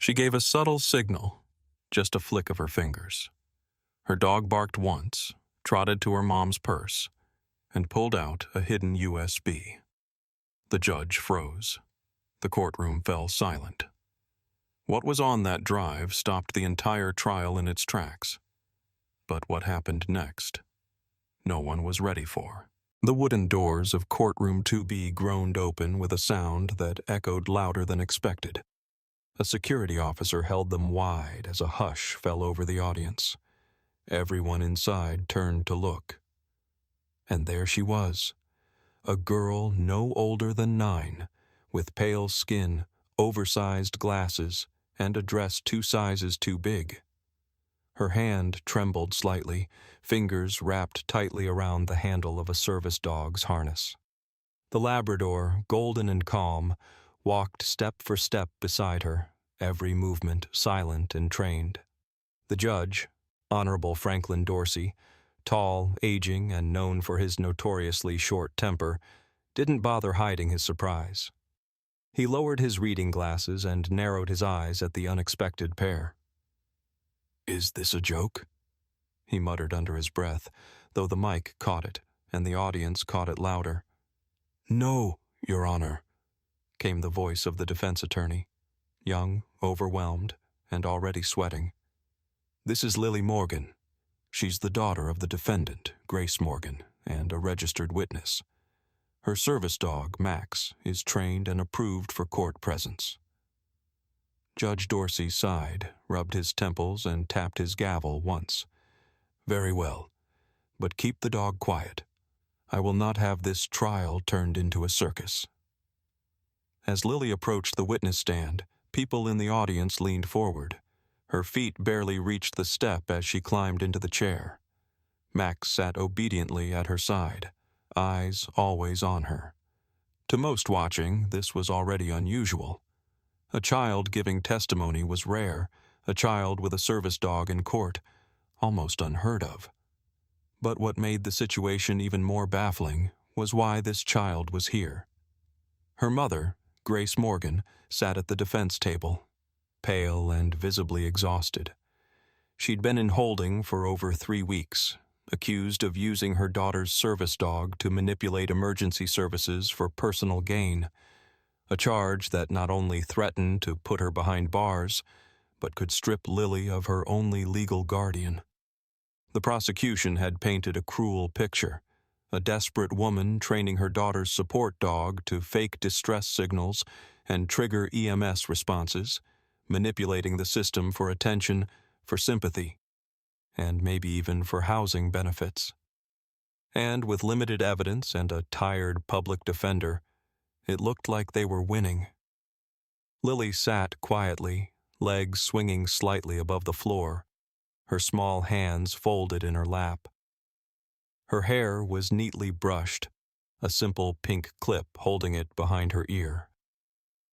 She gave a subtle signal, just a flick of her fingers. Her dog barked once, trotted to her mom's purse, and pulled out a hidden USB. The judge froze. The courtroom fell silent. What was on that drive stopped the entire trial in its tracks. But what happened next, no one was ready for. The wooden doors of Courtroom 2B groaned open with a sound that echoed louder than expected. A security officer held them wide as a hush fell over the audience. Everyone inside turned to look. And there she was, a girl no older than 9, with pale skin, oversized glasses, and a dress 2 sizes too big. Her hand trembled slightly, fingers wrapped tightly around the handle of a service dog's harness. The Labrador, golden and calm, walked step for step beside her, every movement silent and trained. The judge, Honorable Franklin Dorsey, tall, aging, and known for his notoriously short temper, didn't bother hiding his surprise. He lowered his reading glasses and narrowed his eyes at the unexpected pair. "Is this a joke?" he muttered under his breath, though the mic caught it, and the audience caught it louder. "No, Your Honor," came the voice of the defense attorney, young, overwhelmed, and already sweating. "This is Lily Morgan. She's the daughter of the defendant, Grace Morgan, and a registered witness. Her service dog, Max, is trained and approved for court presence." Judge Dorsey sighed, rubbed his temples, and tapped his gavel once. "Very well, but keep the dog quiet. I will not have this trial turned into a circus." As Lily approached the witness stand, people in the audience leaned forward. Her feet barely reached the step as she climbed into the chair. Max sat obediently at her side, eyes always on her. To most watching, this was already unusual. A child giving testimony was rare, a child with a service dog in court, almost unheard of. But what made the situation even more baffling was why this child was here. Her mother, Grace Morgan, sat at the defense table, pale and visibly exhausted. She'd been in holding for over 3 weeks, accused of using her daughter's service dog to manipulate emergency services for personal gain, a charge that not only threatened to put her behind bars, but could strip Lily of her only legal guardian. The prosecution had painted a cruel picture, a desperate woman training her daughter's support dog to fake distress signals and trigger EMS responses, manipulating the system for attention, for sympathy, and maybe even for housing benefits. And with limited evidence and a tired public defender, it looked like they were winning. Lily sat quietly, legs swinging slightly above the floor, her small hands folded in her lap. Her hair was neatly brushed, a simple pink clip holding it behind her ear.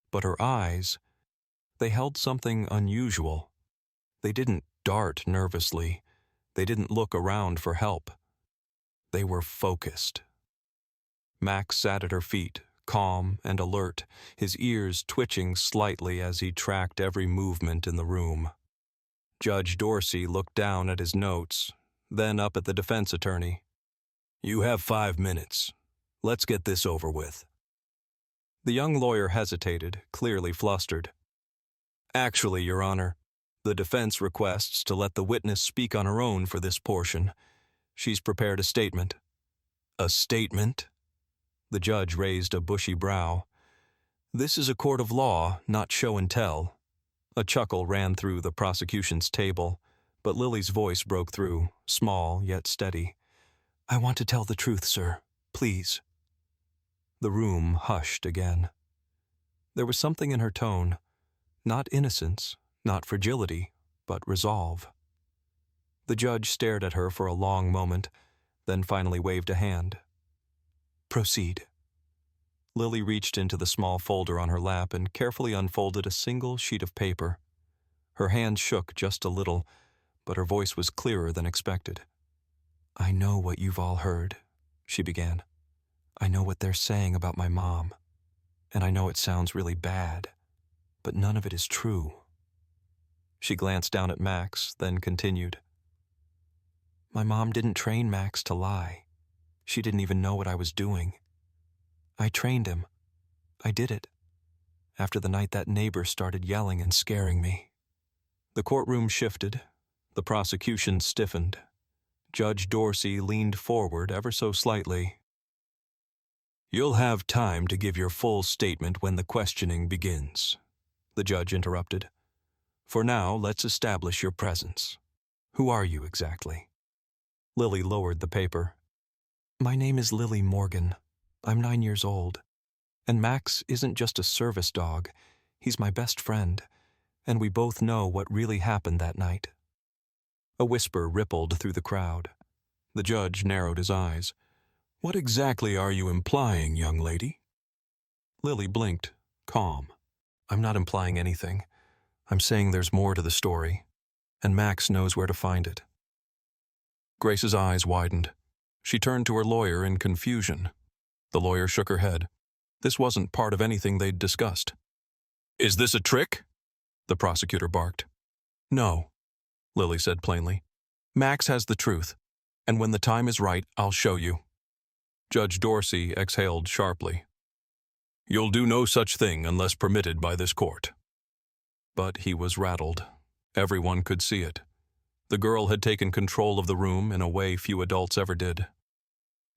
But her eyes, they held something unusual. They didn't dart nervously. They didn't look around for help. They were focused. Max sat at her feet, calm and alert, his ears twitching slightly as he tracked every movement in the room. Judge Dorsey looked down at his notes, then up at the defense attorney. "You have 5 minutes. Let's get this over with." The young lawyer hesitated, clearly flustered. "Actually, Your Honor, the defense requests to let the witness speak on her own for this portion. She's prepared a statement." "A statement?" The judge raised a bushy brow. "This is a court of law, not show and tell." A chuckle ran through the prosecution's table, but Lily's voice broke through, small yet steady. "I want to tell the truth, sir. Please." The room hushed again. There was something in her tone, not innocence, not fragility, but resolve. The judge stared at her for a long moment, then finally waved a hand. "Proceed." Lily reached into the small folder on her lap and carefully unfolded a single sheet of paper. Her hand shook just a little, but her voice was clearer than expected. "I know what you've all heard," she began. "I know what they're saying about my mom, and I know it sounds really bad, but none of it is true. She glanced down at Max, then continued. My mom didn't train Max to lie. She didn't even know what I was doing. I trained him. I did it. After the night that neighbor started yelling and scaring me. The courtroom shifted. The prosecution stiffened. Judge Dorsey leaned forward ever so slightly. You'll have time to give your full statement when the questioning begins, the judge interrupted. For now, let's establish your presence. Who are you exactly? Lily lowered the paper. My name is Lily Morgan. I'm 9 years old. And Max isn't just a service dog. He's my best friend. And we both know what really happened that night. A whisper rippled through the crowd. The judge narrowed his eyes. What exactly are you implying, young lady? Lily blinked, calm. I'm not implying anything. I'm saying there's more to the story, and Max knows where to find it. Grace's eyes widened. She turned to her lawyer in confusion. The lawyer shook her head. This wasn't part of anything they'd discussed. Is this a trick? The prosecutor barked. No, Lily said plainly. Max has the truth, and when the time is right, I'll show you. Judge Dorsey exhaled sharply. You'll do no such thing unless permitted by this court. But he was rattled. Everyone could see it. The girl had taken control of the room in a way few adults ever did.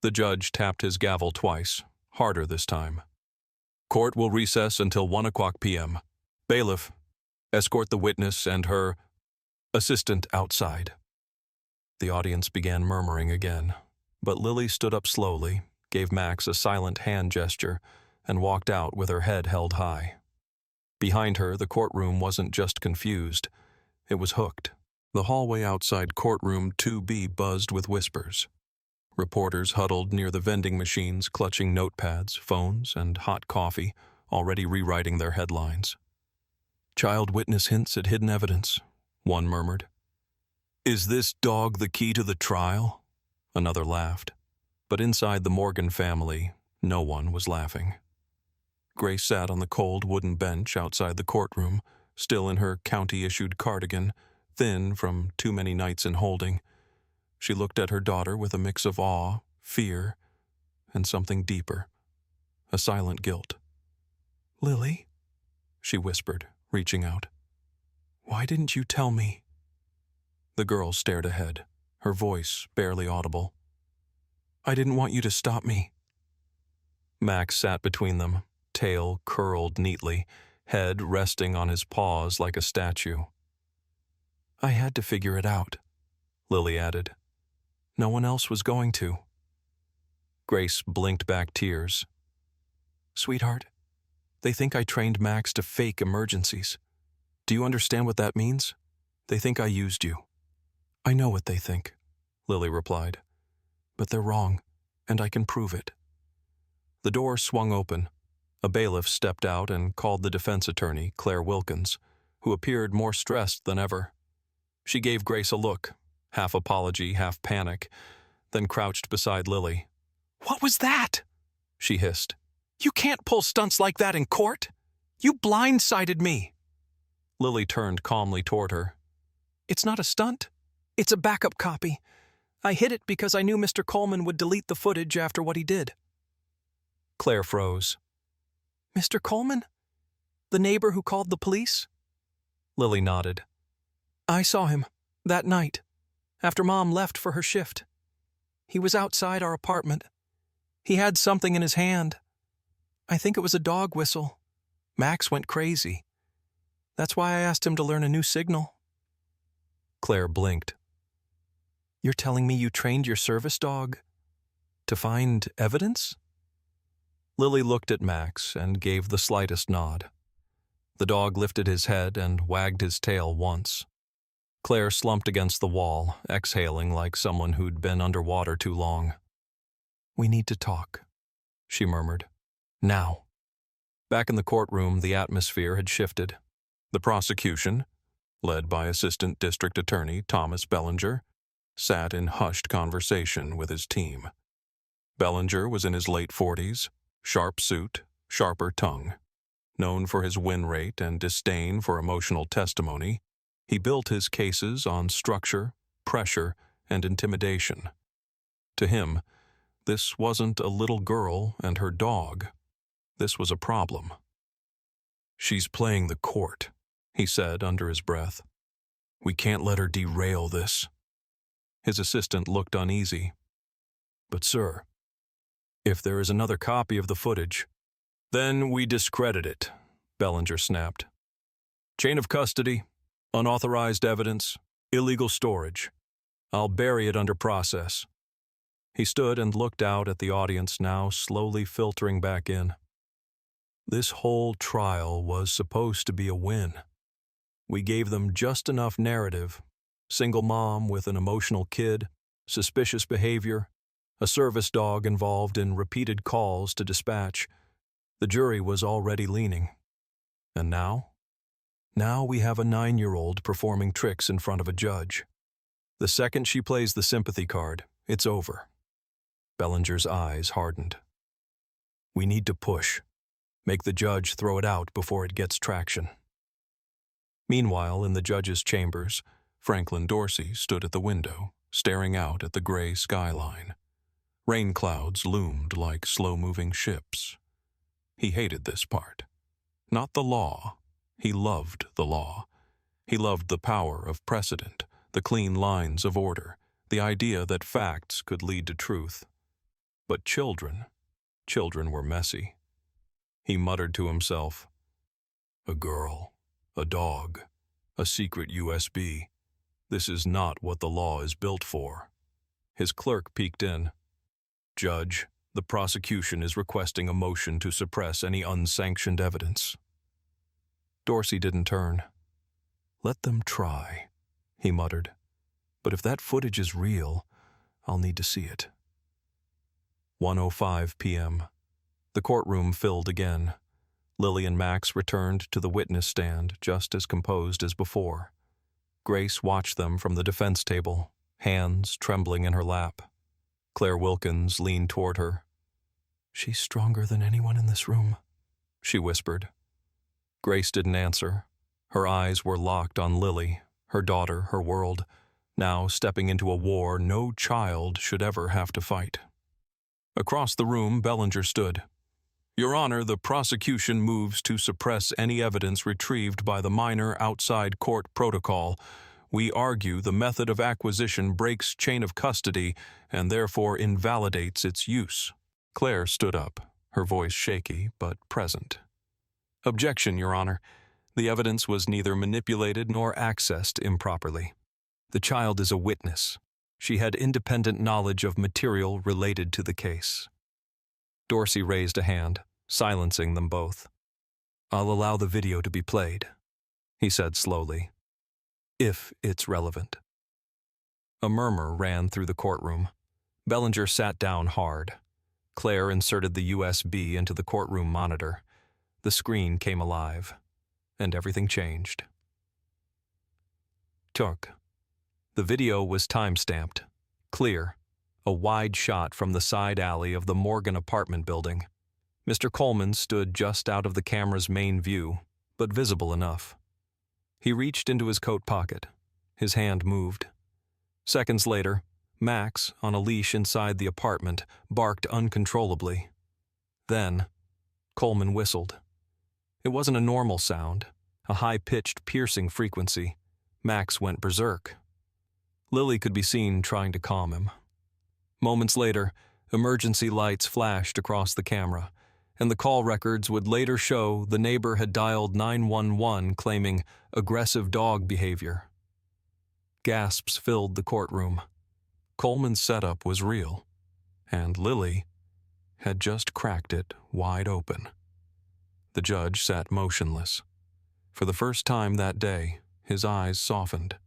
The judge tapped his gavel twice, harder this time. Court will recess until 1:00 p.m. Bailiff, escort the witness and her assistant outside. The audience began murmuring again, but Lily stood up slowly, gave Max a silent hand gesture, and walked out with her head held high. Behind her, the courtroom wasn't just confused, it was hooked. The hallway outside courtroom 2B buzzed with whispers. Reporters huddled near the vending machines, clutching notepads, phones, and hot coffee, already rewriting their headlines. Child witness hints at hidden evidence, one murmured. Is this dog the key to the trial? Another laughed. But inside the Morgan family, no one was laughing. Grace sat on the cold wooden bench outside the courtroom, still in her county-issued cardigan, thin from too many nights in holding. She looked at her daughter with a mix of awe, fear, and something deeper, a silent guilt. Lily, she whispered, reaching out. Why didn't you tell me? The girl stared ahead, her voice barely audible. I didn't want you to stop me. Max sat between them, tail curled neatly, head resting on his paws like a statue. I had to figure it out, Lily added. No one else was going to. Grace blinked back tears. Sweetheart, they think I trained Max to fake emergencies. Do you understand what that means? They think I used you. I know what they think, Lily replied. But they're wrong, and I can prove it. The door swung open. A bailiff stepped out and called the defense attorney, Claire Wilkins, who appeared more stressed than ever. She gave Grace a look, half apology, half panic, then crouched beside Lily. What was that? She hissed. You can't pull stunts like that in court. You blindsided me. Lily turned calmly toward her. It's not a stunt. It's a backup copy. I hid it because I knew Mr. Coleman would delete the footage after what he did. Claire froze. Mr. Coleman? The neighbor who called the police? Lily nodded. I saw him, that night, after Mom left for her shift. He was outside our apartment. He had something in his hand. I think it was a dog whistle. Max went crazy. That's why I asked him to learn a new signal. Claire blinked. You're telling me you trained your service dog to find evidence? Lily looked at Max and gave the slightest nod. The dog lifted his head and wagged his tail once. Claire slumped against the wall, exhaling like someone who'd been underwater too long. We need to talk, she murmured. Now. Back in the courtroom, the atmosphere had shifted. The prosecution, led by Assistant District Attorney Thomas Bellinger, sat in hushed conversation with his team. Bellinger was in his late 40s, sharp suit, sharper tongue. Known for his win rate and disdain for emotional testimony, He built his cases on structure, pressure, and intimidation. To him, this wasn't a little girl and her dog. This was a problem. "She's playing the court," he said under his breath. "We can't let her derail this." His assistant looked uneasy. "But sir, if there is another copy of the footage—" "Then we discredit it," Bellinger snapped. "Chain of custody, unauthorized evidence, illegal storage. I'll bury it under process." He stood and looked out at the audience now slowly filtering back in. This whole trial was supposed to be a win. We gave them just enough narrative: single mom with an emotional kid, suspicious behavior, a service dog involved in repeated calls to dispatch. The jury was already leaning. And now? Now we have a 9-year-old performing tricks in front of a judge. The second she plays the sympathy card, it's over. Bellinger's eyes hardened. "We need to push. Make the judge throw it out before it gets traction." Meanwhile, in the judge's chambers, Franklin Dorsey stood at the window, staring out at the gray skyline. Rain clouds loomed like slow-moving ships. He hated this part. Not the law. He loved the law. He loved the power of precedent, the clean lines of order, the idea that facts could lead to truth. But children were messy. He muttered to himself, "A girl, a dog, a secret USB. This is not what the law is built for." His clerk peeked in. "Judge, the prosecution is requesting a motion to suppress any unsanctioned evidence." Dorsey didn't turn. "Let them try," he muttered. "But if that footage is real, I'll need to see it." 1:05 p.m. The courtroom filled again. Lily and Max returned to the witness stand just as composed as before. Grace watched them from the defense table, hands trembling in her lap. Claire Wilkins leaned toward her. "She's stronger than anyone in this room," she whispered. Grace didn't answer. Her eyes were locked on Lily, her daughter, her world, now stepping into a war no child should ever have to fight. Across the room, Bellinger stood. "Your Honor, the prosecution moves to suppress any evidence retrieved by the minor outside court protocol. We argue the method of acquisition breaks chain of custody and therefore invalidates its use." Claire stood up, her voice shaky but present. "Objection, Your Honor. The evidence was neither manipulated nor accessed improperly. The child is a witness. She had independent knowledge of material related to the case." Dorsey raised a hand, silencing them both. "I'll allow the video to be played," he said slowly, "if it's relevant." A murmur ran through the courtroom. Bellinger sat down hard. Claire inserted the USB into the courtroom monitor. The screen came alive, and everything changed. The video was time-stamped, clear, a wide shot from the side alley of the Morgan apartment building. Mr. Coleman stood just out of the camera's main view, but visible enough. He reached into his coat pocket. His hand moved. Seconds later, Max, on a leash inside the apartment, barked uncontrollably. Then, Coleman whistled. It wasn't a normal sound, a high-pitched, piercing frequency. Max went berserk. Lily could be seen trying to calm him. Moments later, emergency lights flashed across the camera, and the call records would later show the neighbor had dialed 911 claiming aggressive dog behavior. Gasps filled the courtroom. Coleman's setup was real, and Lily had just cracked it wide open. The judge sat motionless. For the first time that day, his eyes softened,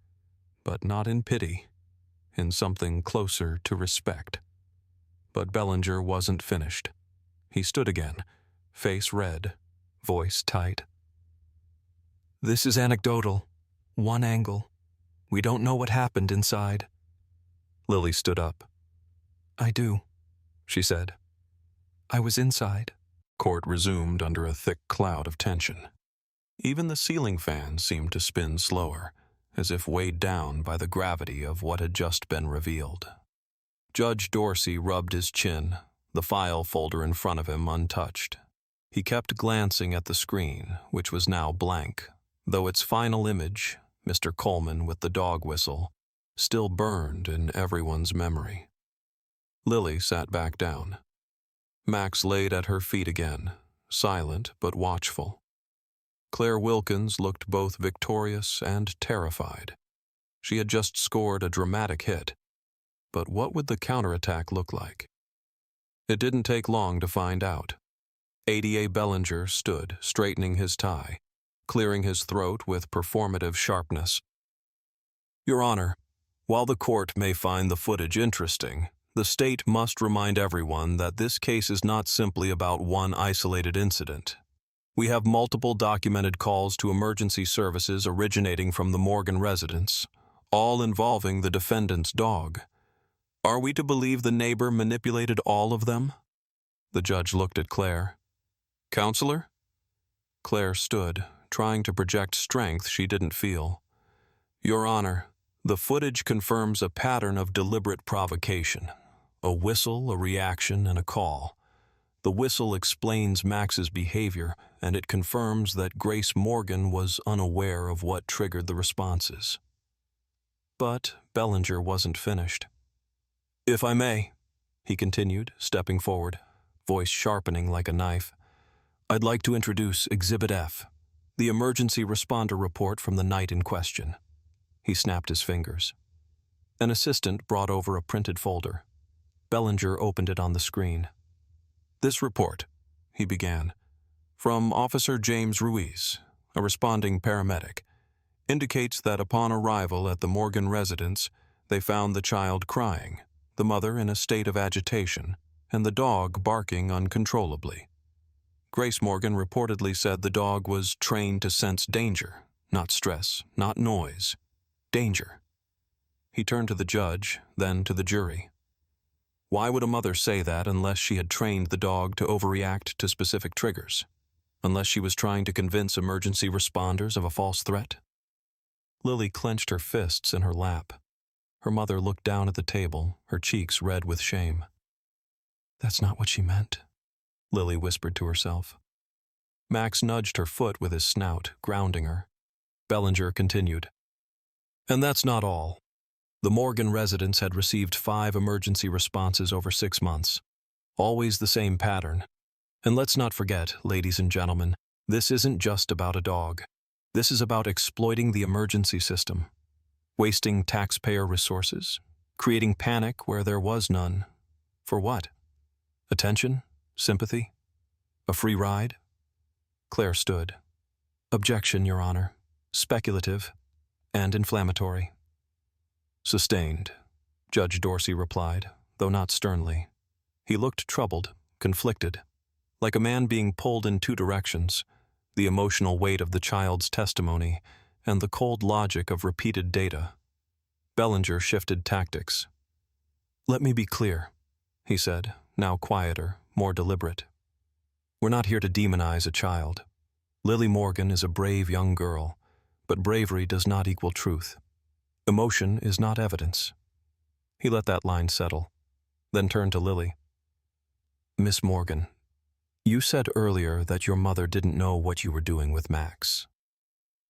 but not in pity, in something closer to respect. But Bellinger wasn't finished. He stood again, face red, voice tight. "This is anecdotal. One angle. We don't know what happened inside." Lily stood up. "I do," she said. "I was inside." Court resumed under a thick cloud of tension. Even the ceiling fan seemed to spin slower, as if weighed down by the gravity of what had just been revealed. Judge Dorsey rubbed his chin, the file folder in front of him untouched. He kept glancing at the screen, which was now blank, though its final image, Mr. Coleman with the dog whistle, still burned in everyone's memory. Lily sat back down. Max laid at her feet again, silent but watchful. Claire Wilkins looked both victorious and terrified. She had just scored a dramatic hit, but what would the counterattack look like? It didn't take long to find out. ADA Bellinger stood, straightening his tie, clearing his throat with performative sharpness. Your Honor, while the court may find the footage interesting, the state must remind everyone that this case is not simply about one isolated incident. We have multiple documented calls to emergency services originating from the Morgan residence, all involving the defendant's dog. Are we to believe the neighbor manipulated all of them? The judge looked at Claire. Counselor? Claire stood, trying to project strength she didn't feel. Your Honor, the footage confirms a pattern of deliberate provocation. A whistle, a reaction, and a call. The whistle explains Max's behavior, and it confirms that Grace Morgan was unaware of what triggered the responses. But Bellinger wasn't finished. If I may, he continued, stepping forward, voice sharpening like a knife, I'd like to introduce Exhibit F, the emergency responder report from the night in question. He snapped his fingers. An assistant brought over a printed folder. Bellinger opened it on the screen. This report, he began, from Officer James Ruiz, a responding paramedic, indicates that upon arrival at the Morgan residence, they found the child crying, the mother in a state of agitation, and the dog barking uncontrollably. Grace Morgan reportedly said the dog was trained to sense danger, not stress, not noise. Danger. He turned to the judge, then to the jury. Why would a mother say that unless she had trained the dog to overreact to specific triggers? Unless she was trying to convince emergency responders of a false threat? Lily clenched her fists in her lap. Her mother looked down at the table, her cheeks red with shame. That's not what she meant, Lily whispered to herself. Max nudged her foot with his snout, grounding her. Bellinger continued. And that's not all. The Morgan residence had received 5 emergency responses over 6 months. Always the same pattern. And let's not forget, ladies and gentlemen, this isn't just about a dog. This is about exploiting the emergency system. Wasting taxpayer resources. Creating panic where there was none. For what? Attention? Sympathy? A free ride? Claire stood. Objection, Your Honor. Speculative and inflammatory. Sustained, Judge Dorsey replied, though not sternly. He looked troubled, conflicted, like a man being pulled in 2 directions, the emotional weight of the child's testimony and the cold logic of repeated data. Bellinger shifted tactics. Let me be clear, he said, now quieter, more deliberate. We're not here to demonize a child. Lily Morgan is a brave young girl, but bravery does not equal truth. Emotion is not evidence. He let that line settle, then turned to Lily. Miss Morgan, you said earlier that your mother didn't know what you were doing with Max.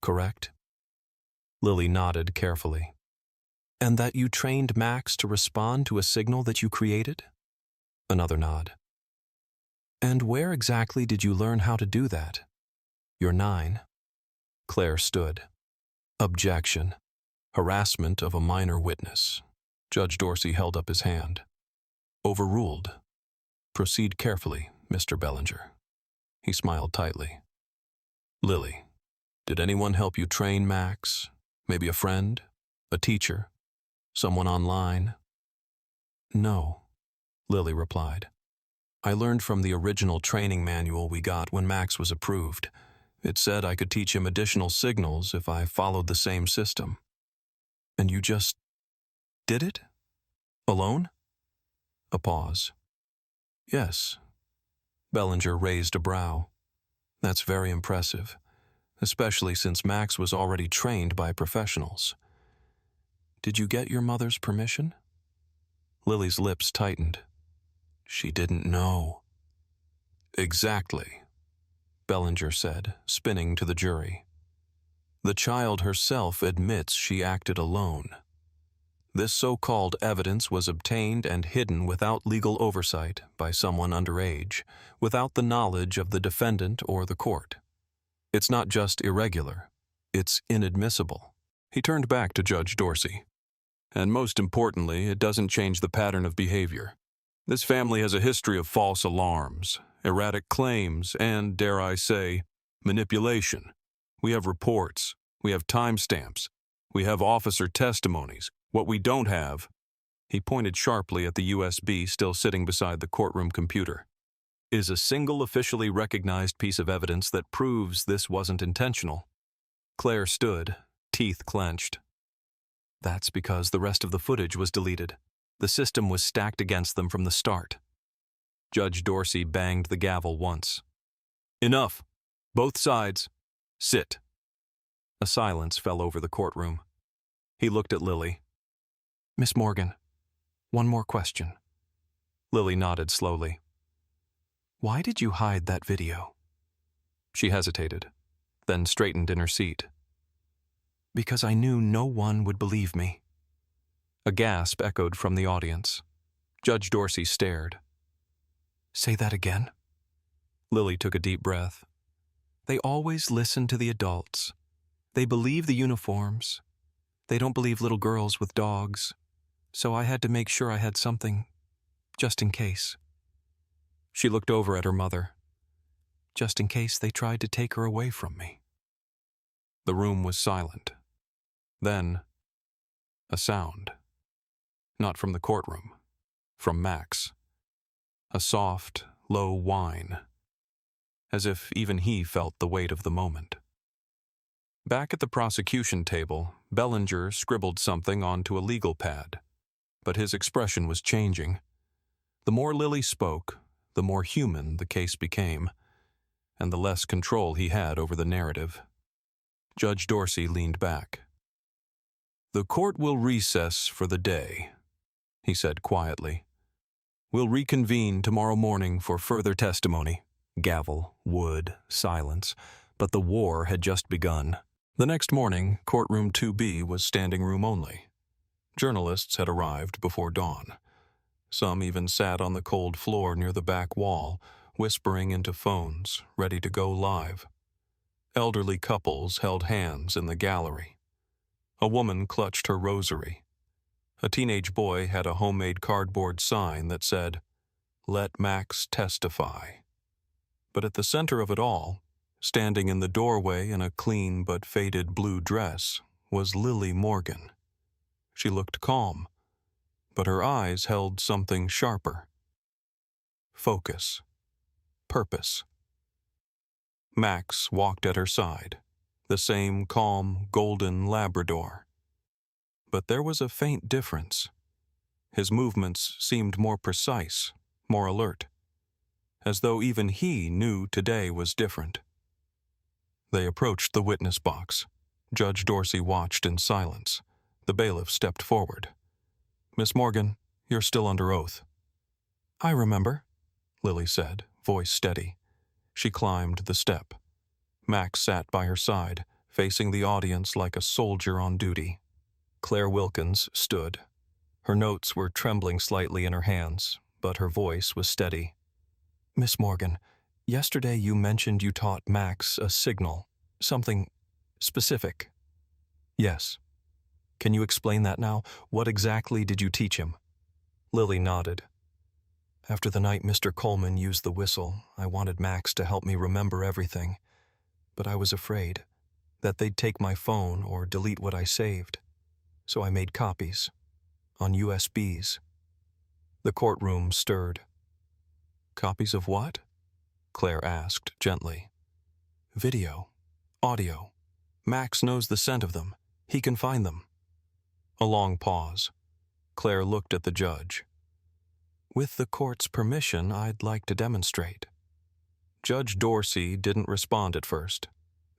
Correct? Lily nodded carefully. And that you trained Max to respond to a signal that you created? Another nod. And where exactly did you learn how to do that? You're 9. Claire stood. Objection. Harassment of a minor witness. Judge Dorsey held up his hand. Overruled. Proceed carefully, Mr. Bellinger. He smiled tightly. Lily, did anyone help you train Max? Maybe a friend? A teacher? Someone online? No, Lily replied. I learned from the original training manual we got when Max was approved. It said I could teach him additional signals if I followed the same system. And you just did it? Alone? A pause. Yes. Bellinger raised a brow. That's very impressive. especially since Max was already trained by professionals. "Did you get your mother's permission?" Lily's lips tightened. She didn't know. "Exactly," Bellinger said, spinning to the jury. "The child herself admits she acted alone. This so-called evidence was obtained and hidden without legal oversight by someone underage, without the knowledge of the defendant or the court. It's not just irregular, it's inadmissible." He turned back to Judge Dorsey. "And most importantly, it doesn't change the pattern of behavior. This family has a history of false alarms, erratic claims, and, dare I say, manipulation. We have reports, we have timestamps, we have officer testimonies. What we don't have," he pointed sharply at the USB still sitting beside the courtroom computer, "is a single officially recognized piece of evidence that proves this wasn't intentional." Claire stood, teeth clenched. "That's because the rest of the footage was deleted. The system was stacked against them from the start." Judge Dorsey banged the gavel once. "Enough. Both sides. Sit." A silence fell over the courtroom. He looked at Lily. "Miss Morgan, one more question." Lily nodded slowly. "Why did you hide that video?" She hesitated, then straightened in her seat. "Because I knew no one would believe me." A gasp echoed from the audience. Judge Dorsey stared. "Say that again?" Lily took a deep breath. "They always listen to the adults. They believe the uniforms. They don't believe little girls with dogs. So I had to make sure I had something, just in case." She looked over at her mother. "Just in case they tried to take her away from me." The room was silent. Then, a sound. Not from the courtroom, from Max. A soft, low whine, as if even he felt the weight of the moment. Back at the prosecution table, Bellinger scribbled something onto a legal pad, but his expression was changing. The more Lily spoke, the more human the case became, and the less control he had over the narrative. Judge Dorsey leaned back. "The court will recess for the day," he said quietly. "We'll reconvene tomorrow morning for further testimony." Gavel, wood, silence, but the war had just begun. The next morning, courtroom 2B was standing room only. Journalists had arrived before dawn. Some even sat on the cold floor near the back wall, whispering into phones, ready to go live. Elderly couples held hands in the gallery. A woman clutched her rosary. A teenage boy had a homemade cardboard sign that said, "Let Max testify." But at the center of it all, standing in the doorway in a clean but faded blue dress, was Lily Morgan. She looked calm, but her eyes held something sharper. Focus. Purpose. Max walked at her side, the same calm, golden Labrador. But there was a faint difference. His movements seemed more precise, more alert, as though even he knew today was different. They approached the witness box. Judge Dorsey watched in silence. The bailiff stepped forward. "Miss Morgan, you're still under oath." "I remember," Lily said, voice steady. She climbed the step. Max sat by her side, facing the audience like a soldier on duty. Claire Wilkins stood. Her notes were trembling slightly in her hands, but her voice was steady. "Miss Morgan, yesterday you mentioned you taught Max a signal, something specific." "Yes." "Can you explain that now? What exactly did you teach him?" Lily nodded. "After the night Mr. Coleman used the whistle, I wanted Max to help me remember everything, but I was afraid that they'd take my phone or delete what I saved, so I made copies, on USBs. The courtroom stirred. "Copies of what?" Claire asked gently. "Video. Audio. Max knows the scent of them. He can find them." A long pause. Claire looked at the judge. "With the court's permission, I'd like to demonstrate." Judge Dorsey didn't respond at first.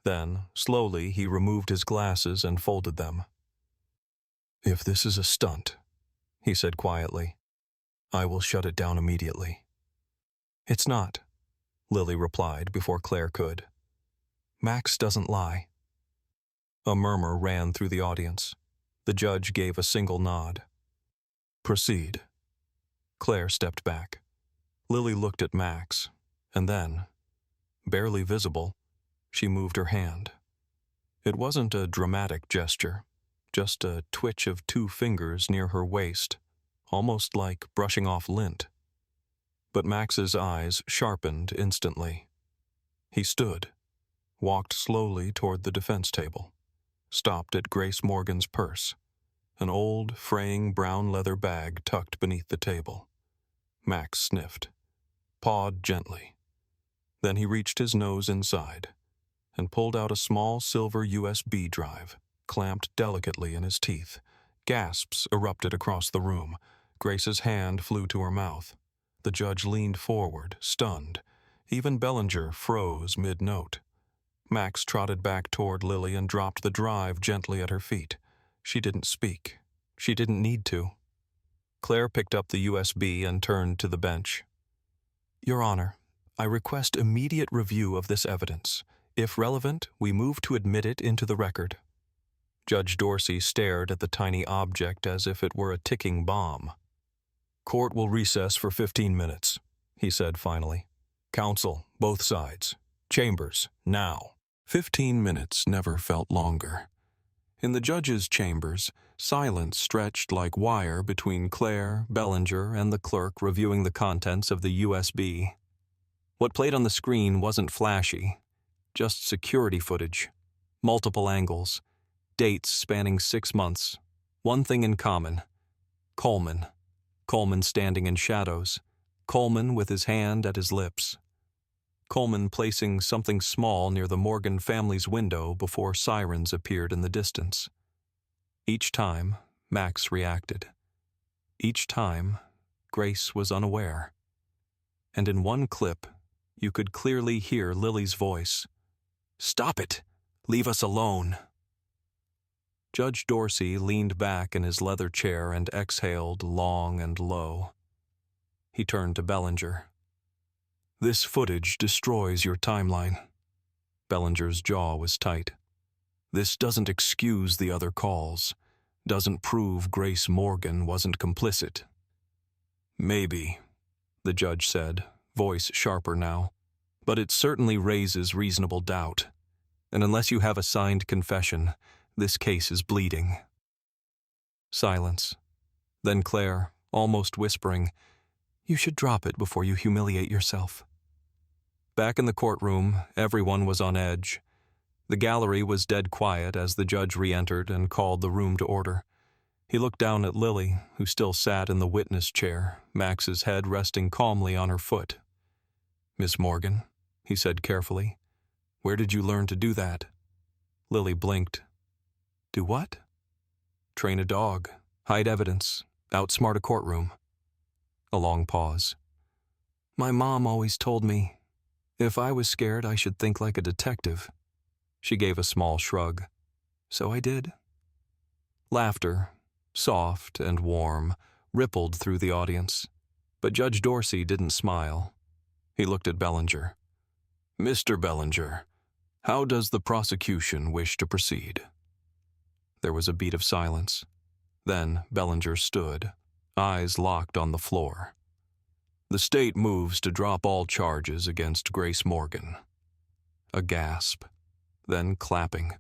Then, slowly, he removed his glasses and folded them. "If this is a stunt," he said quietly, "I will shut it down immediately." "It's not," Lily replied before Claire could. "Max doesn't lie." A murmur ran through the audience. The judge gave a single nod. "Proceed." Claire stepped back. Lily looked at Max, and then, barely visible, she moved her hand. It wasn't a dramatic gesture, just a twitch of 2 fingers near her waist, almost like brushing off lint. But Max's eyes sharpened instantly. He stood, walked slowly toward the defense table, stopped at Grace Morgan's purse, an old, fraying brown leather bag tucked beneath the table. Max sniffed, pawed gently. Then he reached his nose inside and pulled out a small silver USB drive, clamped delicately in his teeth. Gasps erupted across the room. Grace's hand flew to her mouth. The judge leaned forward, stunned. Even Bellinger froze mid-note. Max trotted back toward Lily and dropped the drive gently at her feet. She didn't speak. She didn't need to. Claire picked up the USB and turned to the bench. "Your Honor, I request immediate review of this evidence. If relevant, we move to admit it into the record." Judge Dorsey stared at the tiny object as if it were a ticking bomb. "Court will recess for 15 minutes, he said finally. "Counsel, both sides. Chambers, now." 15 minutes never felt longer. In the judge's chambers, silence stretched like wire between Claire, Bellinger, and the clerk reviewing the contents of the USB. What played on the screen wasn't flashy, just security footage, multiple angles, dates spanning 6 months, one thing in common: Coleman. Coleman standing in shadows, Coleman with his hand at his lips. Coleman placing something small near the Morgan family's window before sirens appeared in the distance. Each time, Max reacted. Each time, Grace was unaware. And in one clip, you could clearly hear Lily's voice. "Stop it! Leave us alone!" Judge Dorsey leaned back in his leather chair and exhaled long and low. He turned to Bellinger. "This footage destroys your timeline." Bellinger's jaw was tight. "This doesn't excuse the other calls, doesn't prove Grace Morgan wasn't complicit." "Maybe," the judge said, voice sharper now, "but it certainly raises reasonable doubt. And unless you have a signed confession, this case is bleeding." Silence. Then Claire, almost whispering, "You should drop it before you humiliate yourself." Back in the courtroom, everyone was on edge. The gallery was dead quiet as the judge re-entered and called the room to order. He looked down at Lily, who still sat in the witness chair, Max's head resting calmly on her foot. "Miss Morgan," he said carefully, "where did you learn to do that?" Lily blinked. "Do what?" "Train a dog, hide evidence, outsmart a courtroom." A long pause. "My mom always told me, if I was scared I should think like a detective." She gave a small shrug. "So I did." Laughter, soft and warm, rippled through the audience, but Judge Dorsey didn't smile. He looked at Bellinger. "Mr. Bellinger, how does the prosecution wish to proceed?" There was a beat of silence. Then Bellinger stood, eyes locked on the floor. "The state moves to drop all charges against Grace Morgan." A gasp, then clapping,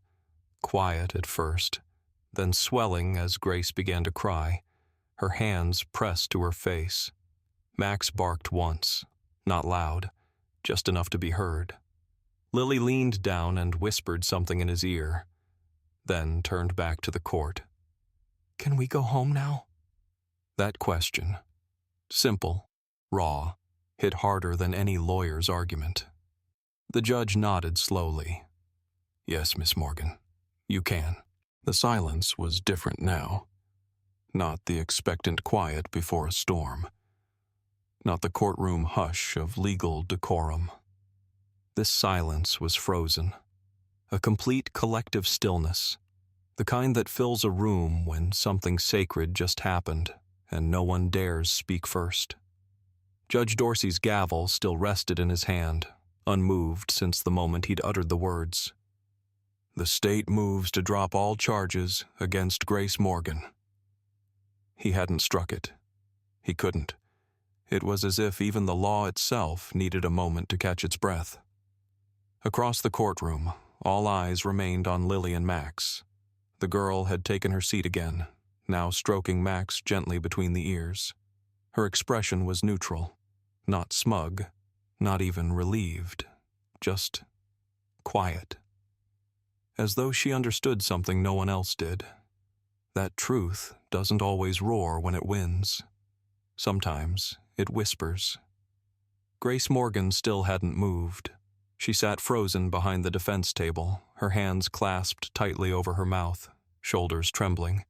quiet at first, then swelling as Grace began to cry, her hands pressed to her face. Max barked once, not loud, just enough to be heard. Lily leaned down and whispered something in his ear, then turned back to the court. "Can we go home now?" That question, simple, raw, hit harder than any lawyer's argument. The judge nodded slowly. "Yes, Miss Morgan, you can." The silence was different now. Not the expectant quiet before a storm. Not the courtroom hush of legal decorum. This silence was frozen. A complete collective stillness, the kind that fills a room when something sacred just happened and no one dares speak first. Judge Dorsey's gavel still rested in his hand, unmoved since the moment he'd uttered the words. The state moves to drop all charges against Grace Morgan. He hadn't struck it. He couldn't. It was as if even the law itself needed a moment to catch its breath. Across the courtroom, all eyes remained on Lily and Max. The girl had taken her seat again, now stroking Max gently between the ears. Her expression was neutral, not smug, not even relieved, just quiet. As though she understood something no one else did. That truth doesn't always roar when it wins. Sometimes it whispers. Grace Morgan still hadn't moved. She sat frozen behind the defense table, her hands clasped tightly over her mouth, shoulders trembling.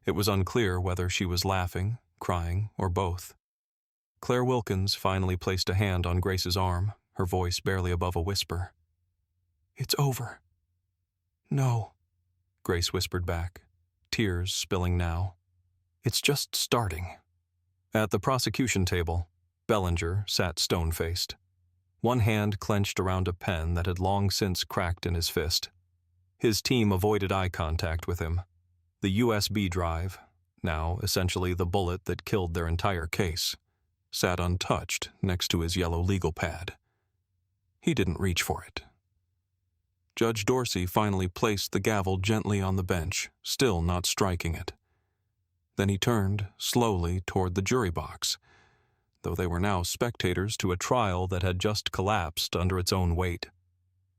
It was unclear whether she was laughing, crying, or both. Claire Wilkins finally placed a hand on Grace's arm, her voice barely above a whisper. "It's over." "No," Grace whispered back, tears spilling now. "It's just starting." At the prosecution table, Bellinger sat stone-faced. One hand clenched around a pen that had long since cracked in his fist. His team avoided eye contact with him. The USB drive, now essentially the bullet that killed their entire case, sat untouched next to his yellow legal pad. He didn't reach for it. Judge Dorsey finally placed the gavel gently on the bench, still not striking it. Then he turned slowly toward the jury box, though they were now spectators to a trial that had just collapsed under its own weight.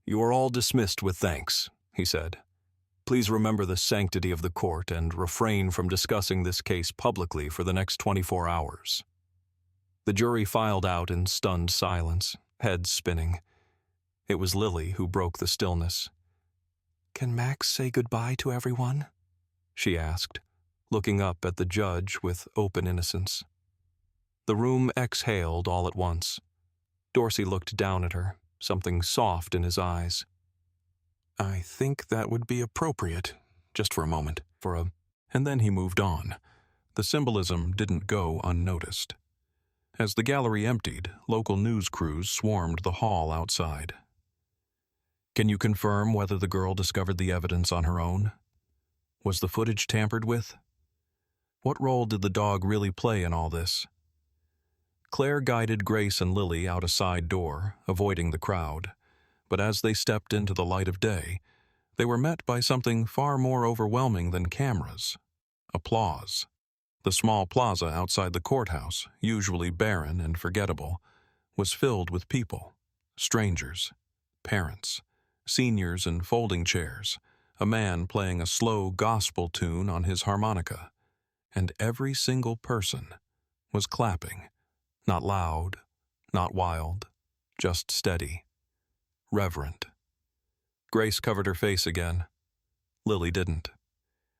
"You are all dismissed with thanks," he said. "Please remember the sanctity of the court and refrain from discussing this case publicly for the next 24 hours. The jury filed out in stunned silence, heads spinning. It was Lily who broke the stillness. "Can Max say goodbye to everyone?" she asked, looking up at the judge with open innocence. The room exhaled all at once. Dorsey looked down at her, something soft in his eyes. "I think that would be appropriate, just for a moment, And then he moved on. The symbolism didn't go unnoticed. As the gallery emptied, local news crews swarmed the hall outside. "Can you confirm whether the girl discovered the evidence on her own? Was the footage tampered with? What role did the dog really play in all this?" Claire guided Grace and Lily out a side door, avoiding the crowd, but as they stepped into the light of day, they were met by something far more overwhelming than cameras: applause. The small plaza outside the courthouse, usually barren and forgettable, was filled with people, strangers, parents, seniors in folding chairs, a man playing a slow gospel tune on his harmonica, and every single person was clapping. Not loud, not wild, just steady, reverent. Grace covered her face again. Lily didn't.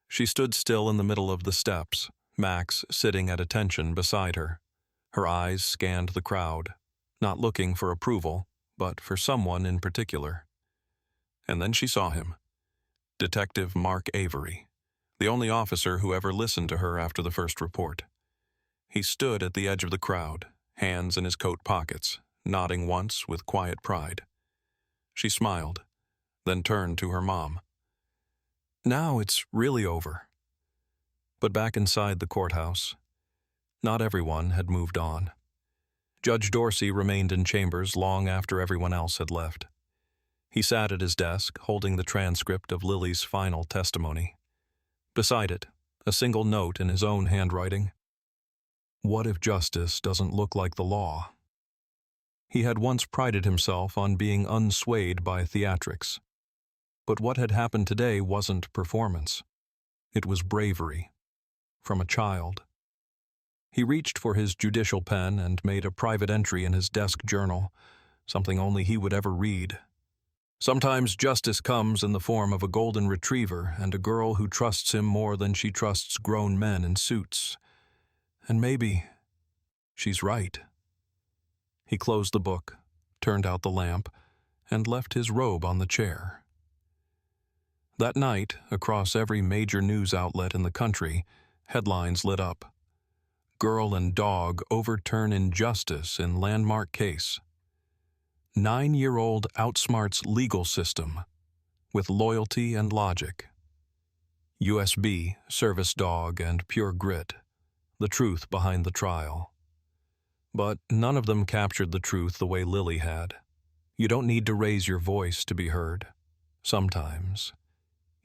She stood still in the middle of the steps, Max sitting at attention beside her. Her eyes scanned the crowd, not looking for approval, but for someone in particular. And then she saw him. Detective Mark Avery, the only officer who ever listened to her after the first report. He stood at the edge of the crowd, hands in his coat pockets, nodding once with quiet pride. She smiled, then turned to her mom. "Now it's really over." But back inside the courthouse, not everyone had moved on. Judge Dorsey remained in chambers long after everyone else had left. He sat at his desk, holding the transcript of Lily's final testimony. Beside it, a single note in his own handwriting. What if justice doesn't look like the law? He had once prided himself on being unswayed by theatrics. But what had happened today wasn't performance. It was bravery. From a child. He reached for his judicial pen and made a private entry in his desk journal, something only he would ever read. Sometimes justice comes in the form of a golden retriever and a girl who trusts him more than she trusts grown men in suits. And maybe she's right. He closed the book, turned out the lamp, and left his robe on the chair. That night, across every major news outlet in the country, headlines lit up. Girl and dog overturn injustice in landmark case. 9-year-old outsmarts legal system with loyalty and logic. USB, service dog, and pure grit, the truth behind the trial. But none of them captured the truth the way Lily had. You don't need to raise your voice to be heard. Sometimes,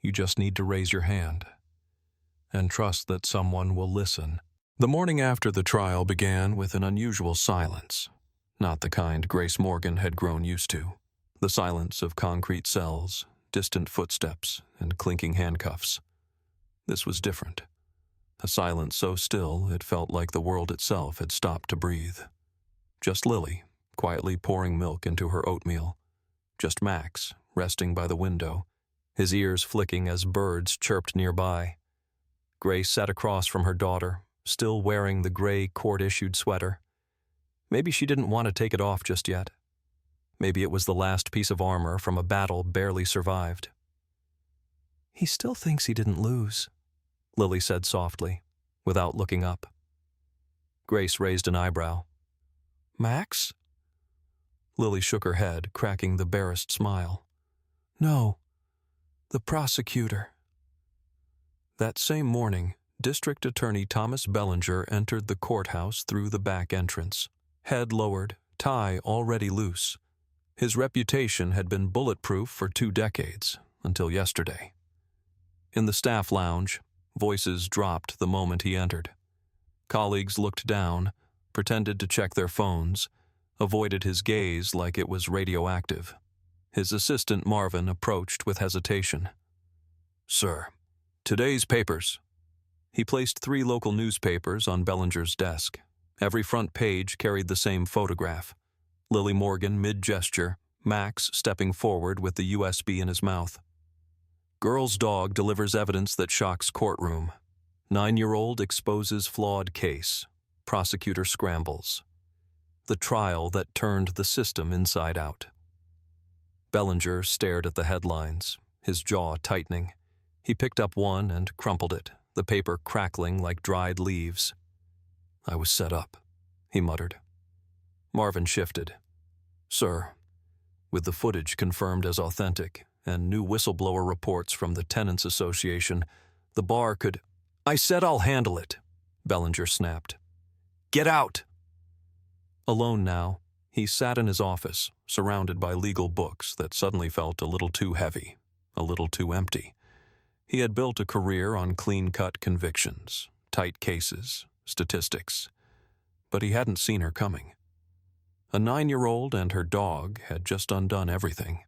you just need to raise your hand and trust that someone will listen. The morning after the trial began with an unusual silence, not the kind Grace Morgan had grown used to. The silence of concrete cells, distant footsteps, and clinking handcuffs. This was different. A silence so still it felt like the world itself had stopped to breathe. Just Lily, quietly pouring milk into her oatmeal. Just Max, resting by the window, his ears flicking as birds chirped nearby. Grace sat across from her daughter, still wearing the gray court-issued sweater. Maybe she didn't want to take it off just yet. Maybe it was the last piece of armor from a battle barely survived. "He still thinks he didn't lose," Lily said softly, without looking up. Grace raised an eyebrow. "Max?" Lily shook her head, cracking the barest smile. "No, the prosecutor." That same morning, District Attorney Thomas Bellinger entered the courthouse through the back entrance, head lowered, tie already loose. His reputation had been bulletproof for 2 decades, until yesterday. In the staff lounge, voices dropped the moment he entered. Colleagues looked down, pretended to check their phones, avoided his gaze like it was radioactive. His assistant Marvin approached with hesitation. "Sir, today's papers." He placed 3 local newspapers on Bellinger's desk. Every front page carried the same photograph. Lily Morgan mid-gesture, Max stepping forward with the USB in his mouth. Girl's dog delivers evidence that shocks courtroom. 9-year-old exposes flawed case. Prosecutor scrambles. The trial that turned the system inside out. Bellinger stared at the headlines, his jaw tightening. He picked up one and crumpled it, the paper crackling like dried leaves. "I was set up," he muttered. Marvin shifted. "Sir, with the footage confirmed as authentic and new whistleblower reports from the Tenants Association, the bar could—" "I said I'll handle it," Bellinger snapped. "Get out!" Alone now, he sat in his office, surrounded by legal books that suddenly felt a little too heavy, a little too empty. He had built a career on clean-cut convictions, tight cases, statistics. But he hadn't seen her coming. A 9-year-old and her dog had just undone everything.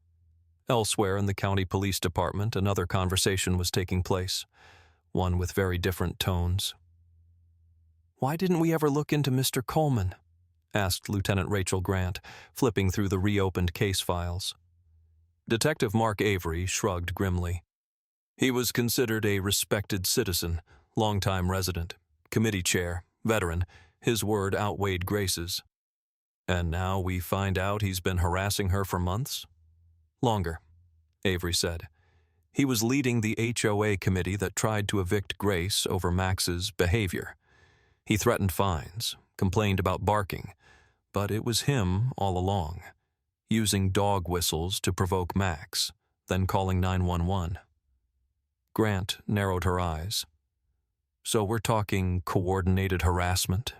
Elsewhere in the county police department, another conversation was taking place, one with very different tones. "Why didn't we ever look into Mr. Coleman?" asked Lieutenant Rachel Grant, flipping through the reopened case files. Detective Mark Avery shrugged grimly. He was considered a respected citizen, longtime resident, committee chair, veteran. His word outweighed Grace's. "And now we find out he's been harassing her for months?" "Longer," Avery said. "He was leading the HOA committee that tried to evict Grace over Max's behavior. He threatened fines, complained about barking, but it was him all along, using dog whistles to provoke Max, then calling 911. Grant narrowed her eyes. "So we're talking coordinated harassment?"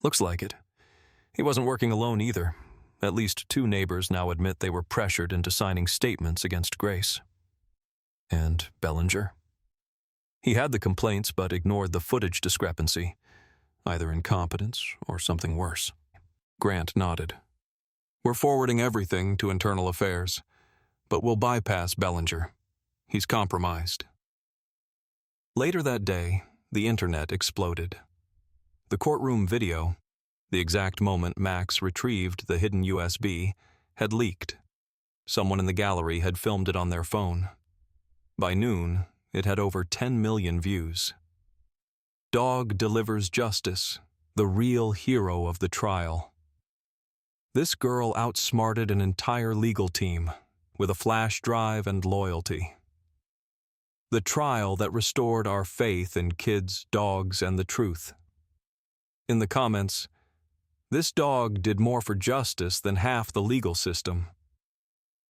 "Looks like it. He wasn't working alone either. At least 2 neighbors now admit they were pressured into signing statements against Grace." "And Bellinger?" "He had the complaints but ignored the footage discrepancy. Either incompetence or something worse." Grant nodded. "We're forwarding everything to internal affairs, but we'll bypass Bellinger. He's compromised." Later that day, the internet exploded. The courtroom video, the exact moment Max retrieved the hidden USB, had leaked. Someone in the gallery had filmed it on their phone. By noon, it had over 10 million views. Dog delivers justice, the real hero of the trial. This girl outsmarted an entire legal team with a flash drive and loyalty. The trial that restored our faith in kids, dogs, and the truth. In the comments, this dog did more for justice than half the legal system.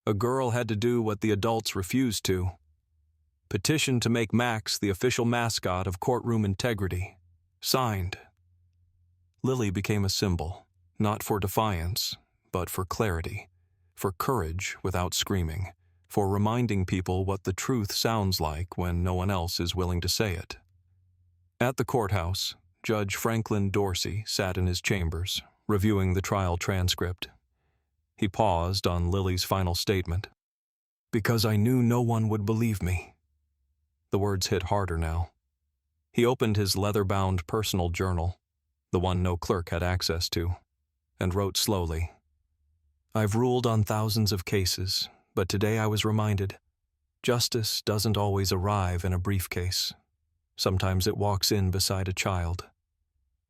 A girl had to do what the adults refused to. Petition to make Max the official mascot of courtroom integrity. Signed. Lily became a symbol, not for defiance, but for clarity, for courage without screaming, for reminding people what the truth sounds like when no one else is willing to say it. At the courthouse, Judge Franklin Dorsey sat in his chambers, reviewing the trial transcript. He paused on Lily's final statement. "Because I knew no one would believe me." The words hit harder now. He opened his leather-bound personal journal, the one no clerk had access to, and wrote slowly. "I've ruled on thousands of cases, but today I was reminded, justice doesn't always arrive in a briefcase. Sometimes it walks in beside a child,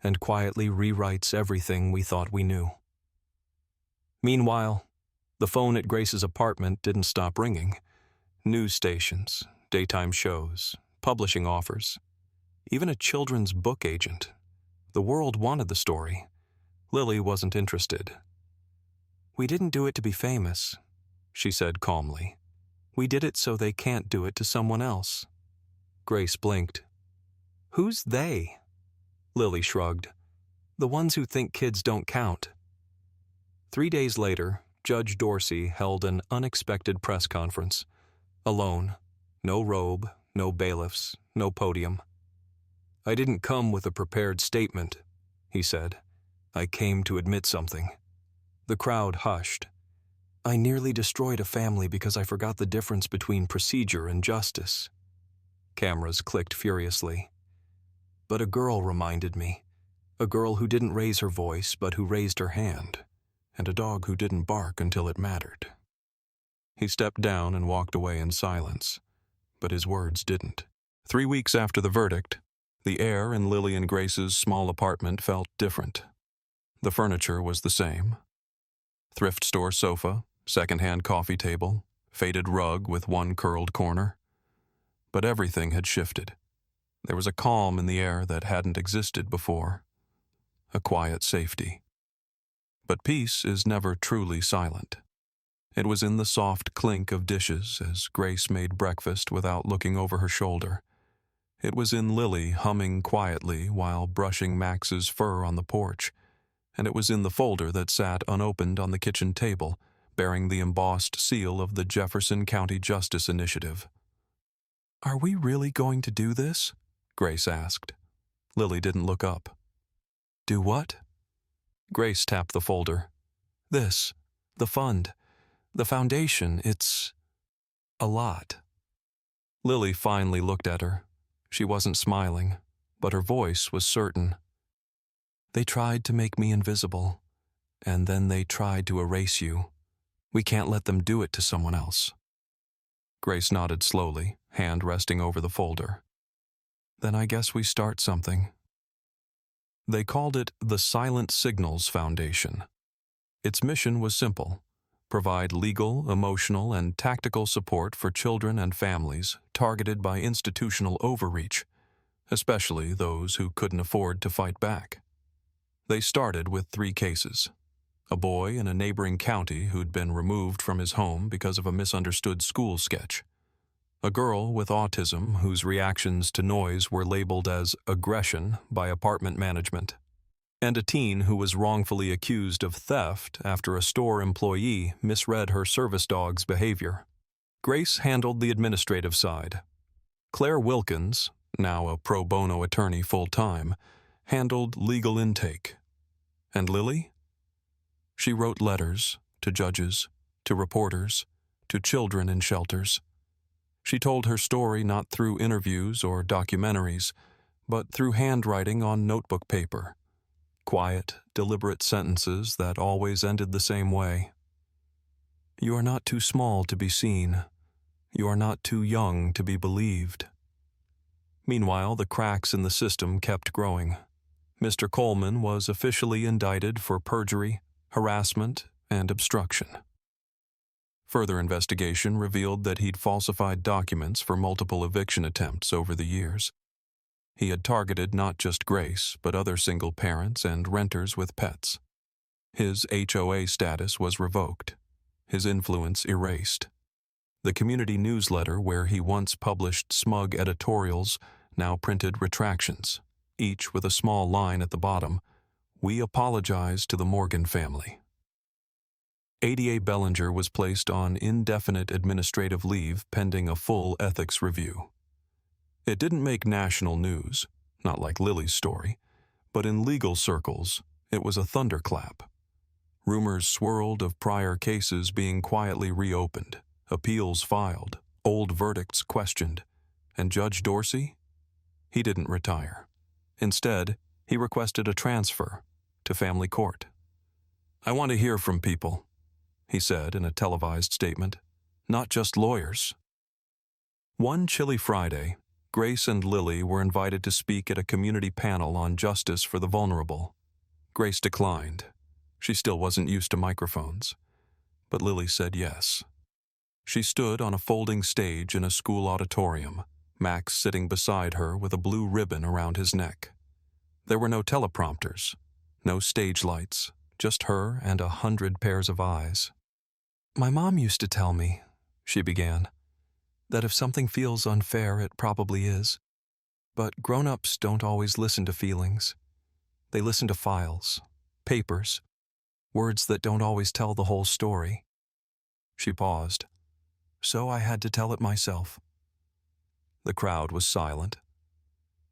and quietly rewrites everything we thought we knew." Meanwhile, the phone at Grace's apartment didn't stop ringing. News stations, daytime shows, publishing offers, even a children's book agent. The world wanted the story. Lily wasn't interested. "We didn't do it to be famous," she said calmly. "We did it so they can't do it to someone else." Grace blinked. "Who's they?" Lily shrugged. "The ones who think kids don't count." 3 days later, Judge Dorsey held an unexpected press conference. Alone. No robe, no bailiffs, no podium. "I didn't come with a prepared statement," he said. "I came to admit something." The crowd hushed. "I nearly destroyed a family because I forgot the difference between procedure and justice." Cameras clicked furiously. "But a girl reminded me. A girl who didn't raise her voice but who raised her hand. And a dog who didn't bark until it mattered." He stepped down and walked away in silence, but his words didn't. 3 weeks after the verdict, the air in Lily and Grace's small apartment felt different. The furniture was the same. Thrift store sofa, secondhand coffee table, faded rug with one curled corner. But everything had shifted. There was a calm in the air that hadn't existed before. A quiet safety. But peace is never truly silent. It was in the soft clink of dishes as Grace made breakfast without looking over her shoulder. It was in Lily humming quietly while brushing Max's fur on the porch. And it was in the folder that sat unopened on the kitchen table, bearing the embossed seal of the Jefferson County Justice Initiative. "Are we really going to do this?" Grace asked. Lily didn't look up. "Do what?" Grace tapped the folder. "This. The fund. The foundation. It's a lot." Lily finally looked at her. She wasn't smiling, but her voice was certain. "They tried to make me invisible, and then they tried to erase you. We can't let them do it to someone else." Grace nodded slowly, hand resting over the folder. "Then I guess we start something." They called it the Silent Signals Foundation. Its mission was simple: provide legal, emotional, and tactical support for children and families targeted by institutional overreach, especially those who couldn't afford to fight back. They started with 3 cases. A boy in a neighboring county who'd been removed from his home because of a misunderstood school sketch. A girl with autism whose reactions to noise were labeled as aggression by apartment management. And a teen who was wrongfully accused of theft after a store employee misread her service dog's behavior. Grace handled the administrative side. Claire Wilkins, now a pro bono attorney full-time, handled legal intake. And Lily? She wrote letters to judges, to reporters, to children in shelters. She told her story not through interviews or documentaries, but through handwriting on notebook paper. Quiet, deliberate sentences that always ended the same way. "You are not too small to be seen. You are not too young to be believed." Meanwhile, the cracks in the system kept growing. Mr. Coleman was officially indicted for perjury, harassment, and obstruction. Further investigation revealed that he'd falsified documents for multiple eviction attempts over the years. He had targeted not just Grace, but other single parents and renters with pets. His HOA status was revoked, his influence erased. The community newsletter where he once published smug editorials now printed retractions, each with a small line at the bottom, "We apologize to the Morgan family." ADA Bellinger was placed on indefinite administrative leave pending a full ethics review. It didn't make national news, not like Lily's story, but in legal circles, it was a thunderclap. Rumors swirled of prior cases being quietly reopened, appeals filed, old verdicts questioned, and Judge Dorsey? He didn't retire. Instead, he requested a transfer to family court. "I want to hear from people," he said in a televised statement, "not just lawyers." One chilly Friday, Grace and Lily were invited to speak at a community panel on justice for the vulnerable. Grace declined. She still wasn't used to microphones. But Lily said yes. She stood on a folding stage in a school auditorium, Max sitting beside her with a blue ribbon around his neck. There were no teleprompters, no stage lights, just her and 100 pairs of eyes. "My mom used to tell me," she began, "that if something feels unfair, it probably is. But grown-ups don't always listen to feelings. They listen to files, papers, words that don't always tell the whole story." She paused. "So I had to tell it myself." The crowd was silent.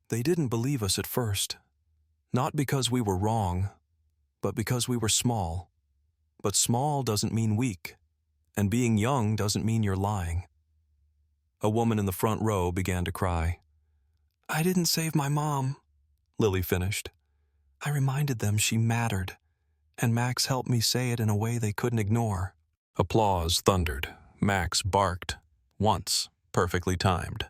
"They didn't believe us at first. Not because we were wrong, but because we were small. But small doesn't mean weak, and being young doesn't mean you're lying." A woman in the front row began to cry. "I didn't save my mom," Lily finished. "I reminded them she mattered, and Max helped me say it in a way they couldn't ignore." Applause thundered. Max barked, once, perfectly timed.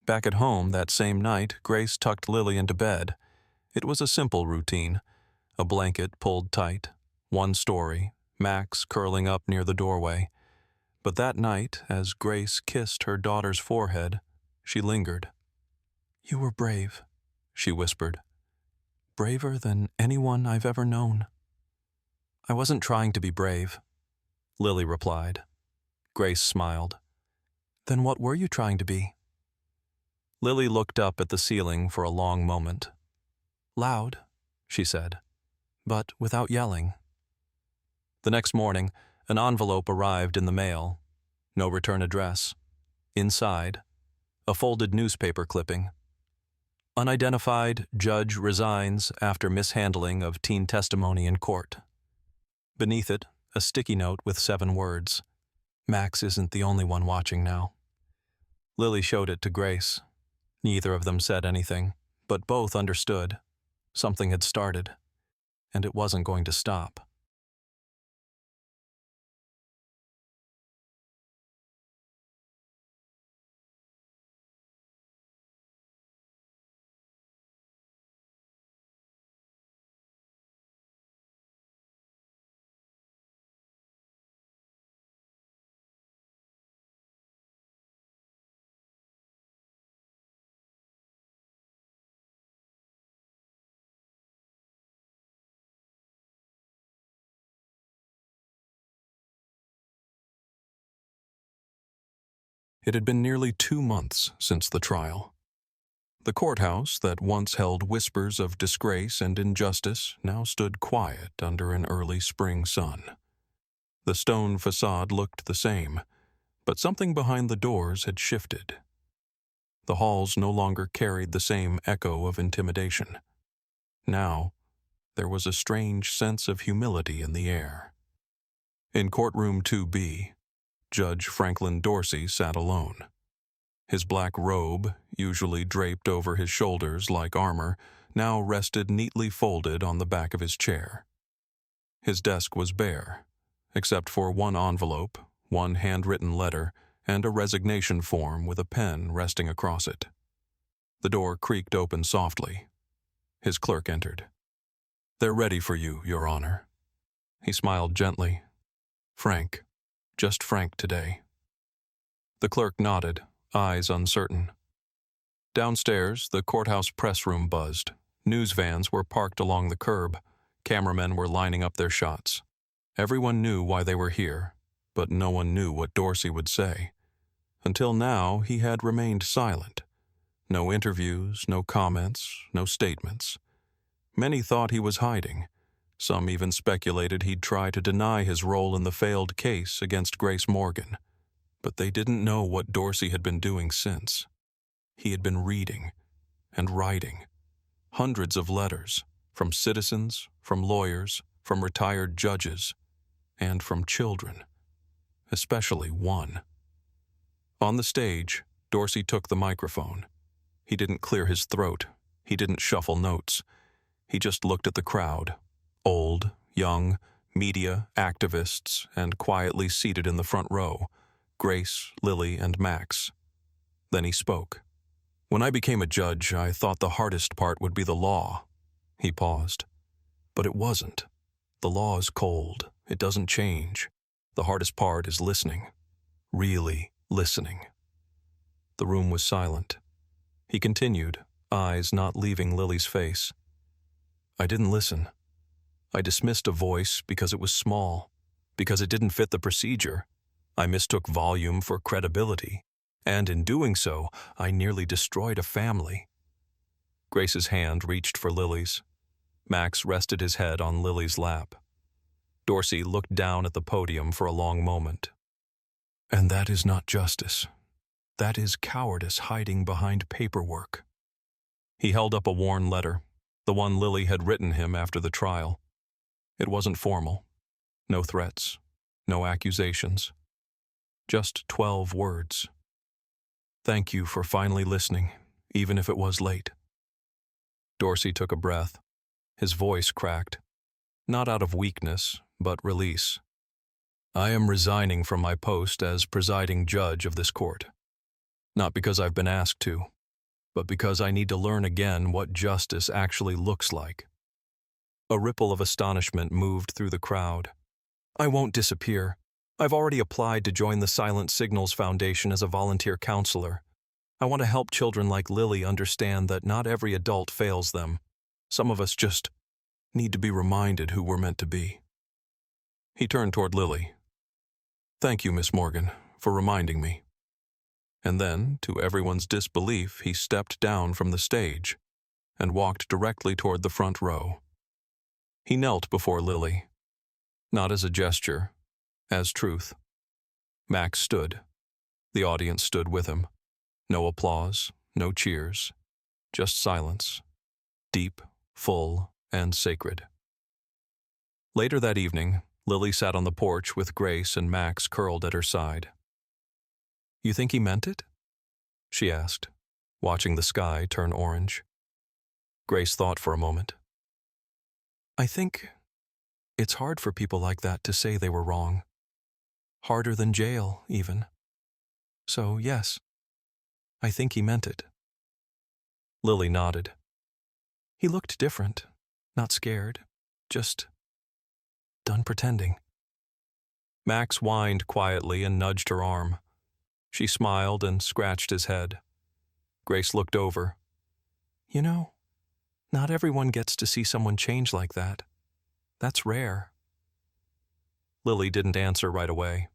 Back at home that same night, Grace tucked Lily into bed. It was a simple routine. A blanket pulled tight, one story, Max curling up near the doorway. But that night, as Grace kissed her daughter's forehead, she lingered. "You were brave," she whispered. "Braver than anyone I've ever known." "I wasn't trying to be brave," Lily replied. Grace smiled. "Then what were you trying to be?" Lily looked up at the ceiling for a long moment. "Loud," she said, "but without yelling." The next morning, an envelope arrived in the mail. No return address. Inside, a folded newspaper clipping. "Unidentified judge resigns after mishandling of teen testimony in court." Beneath it, a sticky note with 7 words. "Max isn't the only one watching now." Lily showed it to Grace. Neither of them said anything, but both understood. Something had started, and it wasn't going to stop. It had been nearly 2 months since the trial. The courthouse that once held whispers of disgrace and injustice now stood quiet under an early spring sun. The stone facade looked the same, but something behind the doors had shifted. The halls no longer carried the same echo of intimidation. Now, there was a strange sense of humility in the air. In courtroom 2B, Judge Franklin Dorsey sat alone. His black robe, usually draped over his shoulders like armor, now rested neatly folded on the back of his chair. His desk was bare, except for one envelope, one handwritten letter, and a resignation form with a pen resting across it. The door creaked open softly. His clerk entered. "They're ready for you, Your Honor." He smiled gently. "Frank, just frank today." The clerk nodded, eyes uncertain. Downstairs, the courthouse press room buzzed. News vans were parked along the curb. Cameramen were lining up their shots. Everyone knew why they were here, but no one knew what Dorsey would say. Until now, he had remained silent. No interviews, no comments, no statements. Many thought he was hiding. Some even speculated he'd try to deny his role in the failed case against Grace Morgan. But they didn't know what Dorsey had been doing since. He had been reading and writing. Hundreds of letters, from citizens, from lawyers, from retired judges, and from children. Especially one. On the stage, Dorsey took the microphone. He didn't clear his throat. He didn't shuffle notes. He just looked at the crowd. Old, young, media, activists, and quietly seated in the front row, Grace, Lily, and Max. Then he spoke. "When I became a judge, I thought the hardest part would be the law." He paused. "But it wasn't. The law is cold. It doesn't change. The hardest part is listening. Really listening." The room was silent. He continued, eyes not leaving Lily's face. "I didn't listen. I dismissed a voice because it was small, because it didn't fit the procedure. I mistook volume for credibility, and in doing so, I nearly destroyed a family." Grace's hand reached for Lily's. Max rested his head on Lily's lap. Dorsey looked down at the podium for a long moment. "And that is not justice. That is cowardice hiding behind paperwork." He held up a worn letter, the one Lily had written him after the trial. It wasn't formal. No threats, no accusations. Just 12 words. "Thank you for finally listening, even if it was late." Dorsey took a breath. His voice cracked. Not out of weakness, but release. "I am resigning from my post as presiding judge of this court. Not because I've been asked to, but because I need to learn again what justice actually looks like." A ripple of astonishment moved through the crowd. "I won't disappear. I've already applied to join the Silent Signals Foundation as a volunteer counselor. I want to help children like Lily understand that not every adult fails them. Some of us just need to be reminded who we're meant to be." He turned toward Lily. "Thank you, Miss Morgan, for reminding me." And then, to everyone's disbelief, he stepped down from the stage and walked directly toward the front row. He knelt before Lily, not as a gesture, as truth. Max stood. The audience stood with him. No applause, no cheers, just silence, deep, full, and sacred. Later that evening, Lily sat on the porch with Grace and Max curled at her side. "You think he meant it?" she asked, watching the sky turn orange. Grace thought for a moment. "I think it's hard for people like that to say they were wrong. Harder than jail, even. So, yes, I think he meant it." Lily nodded. "He looked different, not scared, just done pretending." Max whined quietly and nudged her arm. She smiled and scratched his head. Grace looked over. "You know, not everyone gets to see someone change like that. That's rare." Lily didn't answer right away.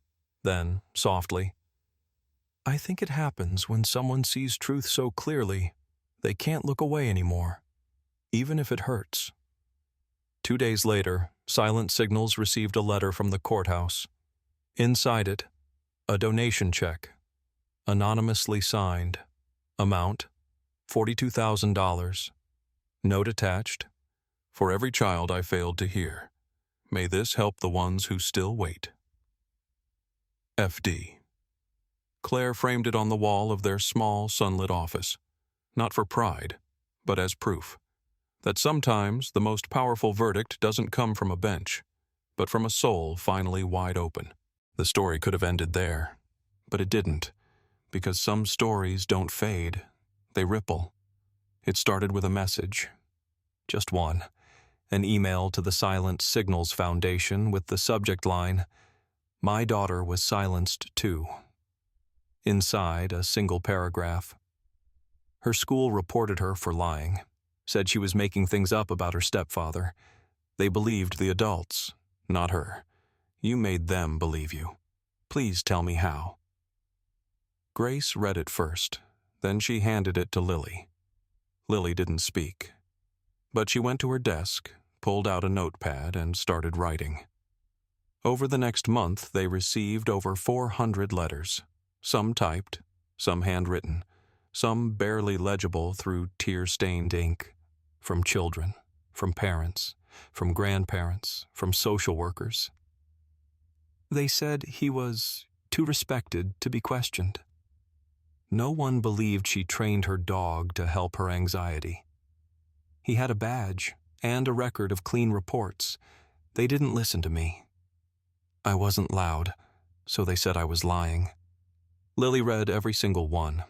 Then, softly, "I think it happens when someone sees truth so clearly, they can't look away anymore, even if it hurts." 2 days later, Silent Signals received a letter from the courthouse. Inside it, a donation check, anonymously signed, amount $42,000. Note attached, "For every child I failed to hear. May this help the ones who still wait. FD." Claire framed it on the wall of their small, sunlit office, not for pride, but as proof that sometimes the most powerful verdict doesn't come from a bench, but from a soul finally wide open. The story could have ended there, but it didn't, because some stories don't fade, they ripple. It started with a message. Just one. An email to the Silent Signals Foundation with the subject line, My daughter was silenced too. Inside a single paragraph. Her school reported her for lying, said she was making things up about her stepfather. They believed the adults, not her. You made them believe you. Please tell me how. Grace read it first, then she handed it to Lily. Lily didn't speak, but she went to her desk, pulled out a notepad, and started writing. Over the next month, they received over 400 letters, some typed, some handwritten, some barely legible through tear-stained ink, from children, from parents, from grandparents, from social workers. They said he was too respected to be questioned. No one believed she trained her dog to help her anxiety. He had a badge and a record of clean reports. They didn't listen to me. I wasn't loud, so they said I was lying. Lily read every single one,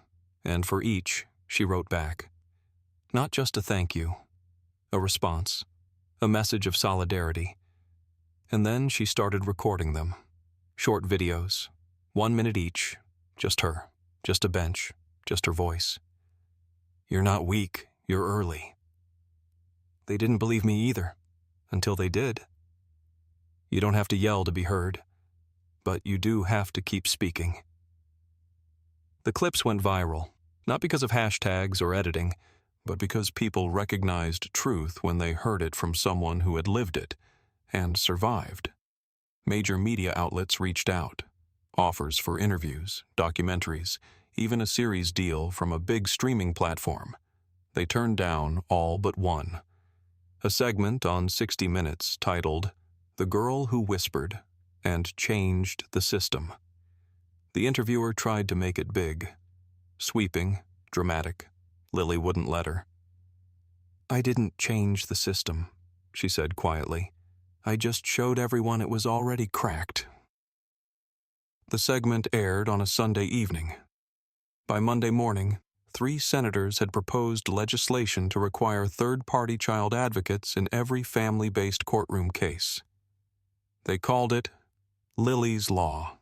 and for each, she wrote back. Not just a thank you, a response, a message of solidarity. And then she started recording them. Short videos, 1 minute each, just her, just a bench, just her voice. You're not weak, you're early. They didn't believe me either, until they did. You don't have to yell to be heard, but you do have to keep speaking. The clips went viral, not because of hashtags or editing, but because people recognized truth when they heard it from someone who had lived it and survived. Major media outlets reached out. Offers for interviews, documentaries, even a series deal from a big streaming platform. They turned down all but one. A segment on 60 Minutes titled, "The Girl Who Whispered and Changed the System." The interviewer tried to make it big. Sweeping, dramatic. Lily wouldn't let her. I didn't change the system, she said quietly. I just showed everyone it was already cracked. The segment aired on a Sunday evening. By Monday morning, 3 senators had proposed legislation to require third-party child advocates in every family-based courtroom case. They called it Lily's Law.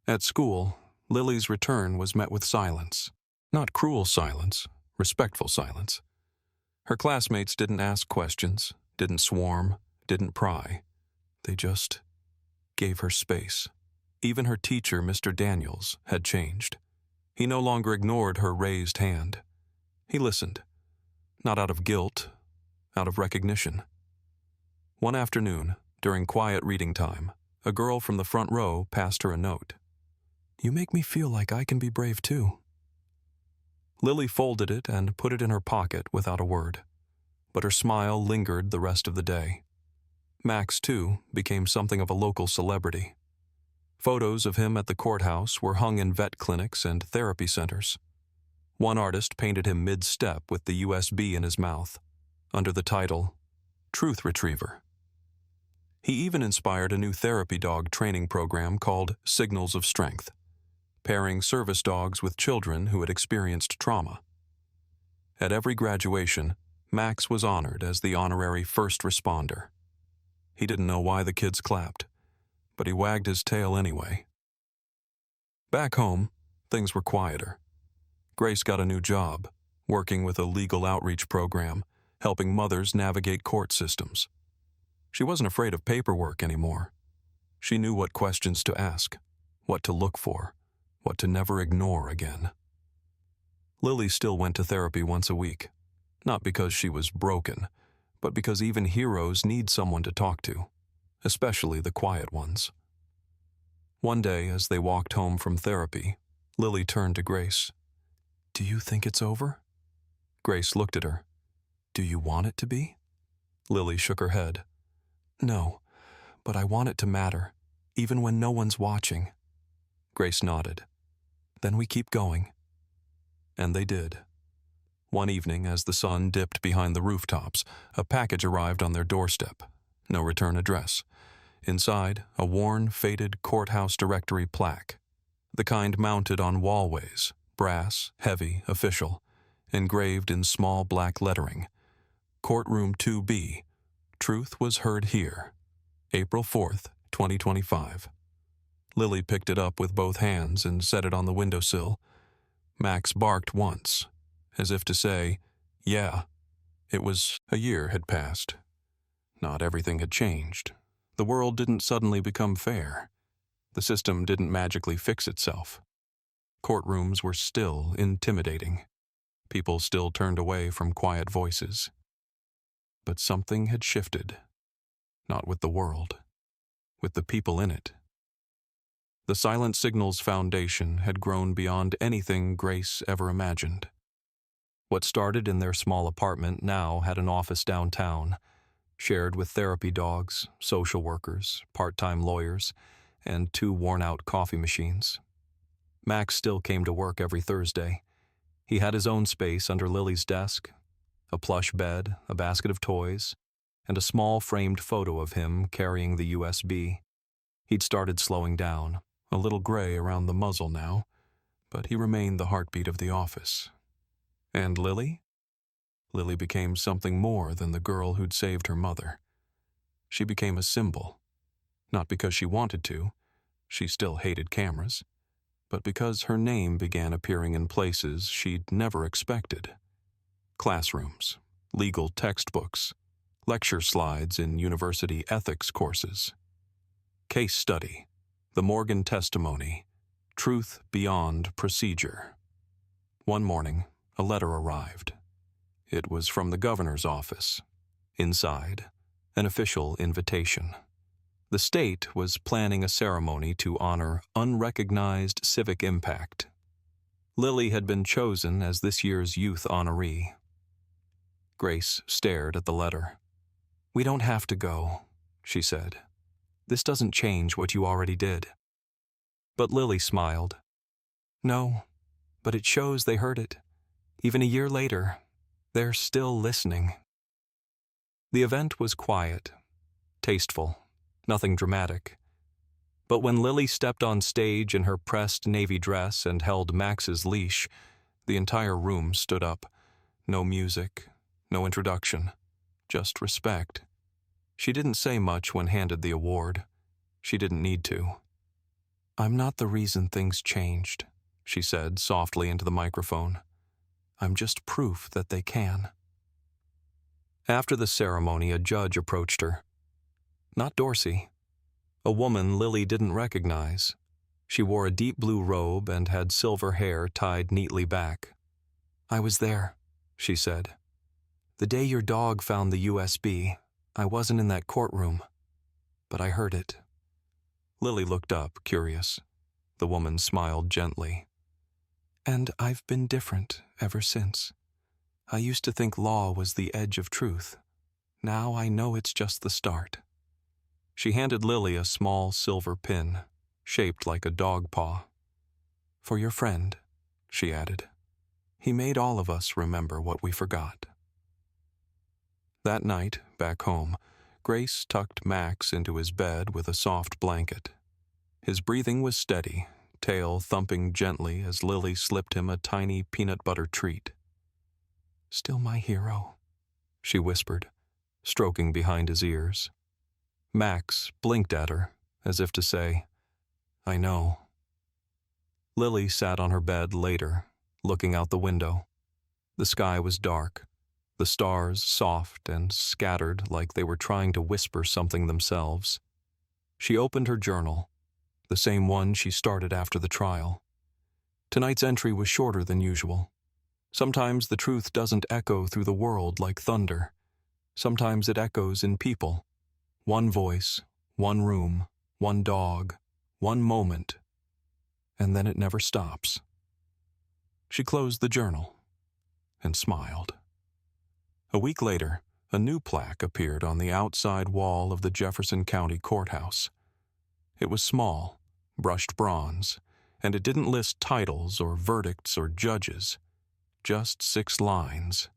At school, Lily's return was met with silence. Not cruel silence, respectful silence. Her classmates didn't ask questions, didn't swarm, didn't pry. They just gave her space. Even her teacher, Mr. Daniels, had changed. He no longer ignored her raised hand. He listened, not out of guilt, out of recognition. One afternoon, during quiet reading time, a girl from the front row passed her a note. You make me feel like I can be brave too. Lily folded it and put it in her pocket without a word, but her smile lingered the rest of the day. Max, too, became something of a local celebrity. Photos of him at the courthouse were hung in vet clinics and therapy centers. One artist painted him mid-step with the USB in his mouth, under the title, Truth Retriever. He even inspired a new therapy dog training program called Signals of Strength, pairing service dogs with children who had experienced trauma. At every graduation, Max was honored as the honorary first responder. He didn't know why the kids clapped, but he wagged his tail anyway. Back home, things were quieter. Grace got a new job, working with a legal outreach program, helping mothers navigate court systems. She wasn't afraid of paperwork anymore. She knew what questions to ask, what to look for, what to never ignore again. Lily still went to therapy once a week, not because she was broken, but because even heroes need someone to talk to, especially the quiet ones. One day, as they walked home from therapy, Lily turned to Grace. Do you think it's over? Grace looked at her. Do you want it to be? Lily shook her head. No, but I want it to matter, even when no one's watching. Grace nodded. Then we keep going. And they did. One evening, as the sun dipped behind the rooftops, a package arrived on their doorstep. No return address. Inside, a worn, faded courthouse directory plaque. The kind mounted on wallways, brass, heavy, official, engraved in small black lettering. Courtroom 2B. Truth was heard here. April 4th, 2025. Lily picked it up with both hands and set it on the windowsill. Max barked once, as if to say, yeah. It was a year had passed. Not everything had changed. The world didn't suddenly become fair. The system didn't magically fix itself. Courtrooms were still intimidating. People still turned away from quiet voices. But something had shifted. Not with the world, with the people in it. The Silent Signals Foundation had grown beyond anything Grace ever imagined. What started in their small apartment now had an office downtown, shared with therapy dogs, social workers, part-time lawyers, and 2 worn-out coffee machines. Max still came to work every Thursday. He had his own space under Lily's desk, a plush bed, a basket of toys, and a small framed photo of him carrying the USB. He'd started slowing down, a little gray around the muzzle now, but he remained the heartbeat of the office. And Lily? Lily became something more than the girl who'd saved her mother. She became a symbol, not because she wanted to, she still hated cameras, but because her name began appearing in places she'd never expected. Classrooms, legal textbooks, lecture slides in university ethics courses. Case study, the Morgan testimony, truth beyond procedure. One morning, a letter arrived. It was from the governor's office. Inside, an official invitation. The state was planning a ceremony to honor unrecognized civic impact. Lily had been chosen as this year's youth honoree. Grace stared at the letter. "We don't have to go," she said. "This doesn't change what you already did." But Lily smiled. "No, but it shows they heard it. Even a year later, they're still listening." The event was quiet, tasteful, nothing dramatic. But when Lily stepped on stage in her pressed navy dress and held Max's leash, the entire room stood up. No music, no introduction, just respect. She didn't say much when handed the award. She didn't need to. "I'm not the reason things changed," she said softly into the microphone. "I'm just proof that they can." After the ceremony, a judge approached her. Not Dorsey. A woman Lily didn't recognize. She wore a deep blue robe and had silver hair tied neatly back. "I was there," she said. "The day your dog found the USB, I wasn't in that courtroom, but I heard it." Lily looked up, curious. The woman smiled gently. "And I've been different ever since. I used to think law was the edge of truth. Now I know it's just the start." She handed Lily a small silver pin, shaped like a dog paw. "For your friend," she added. "He made all of us remember what we forgot." That night, back home, Grace tucked Max into his bed with a soft blanket. His breathing was steady, tail thumping gently as Lily slipped him a tiny peanut butter treat. "Still my hero," she whispered, stroking behind his ears. Max blinked at her, as if to say, "I know." Lily sat on her bed later, looking out the window. The sky was dark, the stars soft and scattered like they were trying to whisper something themselves. She opened her journal, the same one she started after the trial. Tonight's entry was shorter than usual. Sometimes the truth doesn't echo through the world like thunder. Sometimes it echoes in people. One voice, one room, one dog, one moment, and then it never stops. She closed the journal and smiled. A week later, a new plaque appeared on the outside wall of the Jefferson County Courthouse. It was small, brushed bronze, and it didn't list titles or verdicts or judges. Just 6 lines.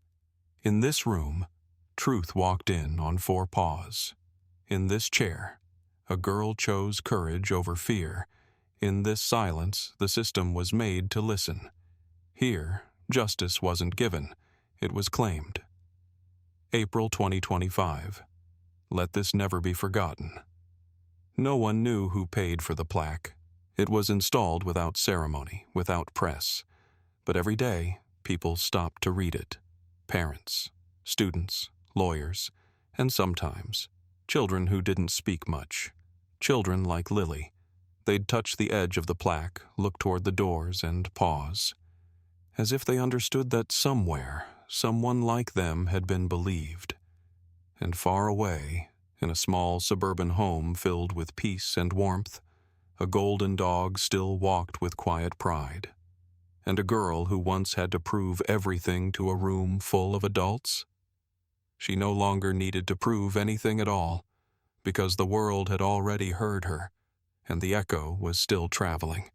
"In this room, truth walked in on 4 paws. In this chair, a girl chose courage over fear. In this silence, the system was made to listen. Here, justice wasn't given, it was claimed." April 2025. Let this never be forgotten. No one knew who paid for the plaque. It was installed without ceremony, without press. But every day, people stopped to read it. Parents, students, lawyers, and sometimes children who didn't speak much. Children like Lily. They'd touch the edge of the plaque, look toward the doors, and pause, as if they understood that somewhere, someone like them had been believed. And far away, in a small suburban home filled with peace and warmth, a golden dog still walked with quiet pride. And a girl who once had to prove everything to a room full of adults? She no longer needed to prove anything at all, because the world had already heard her, and the echo was still traveling.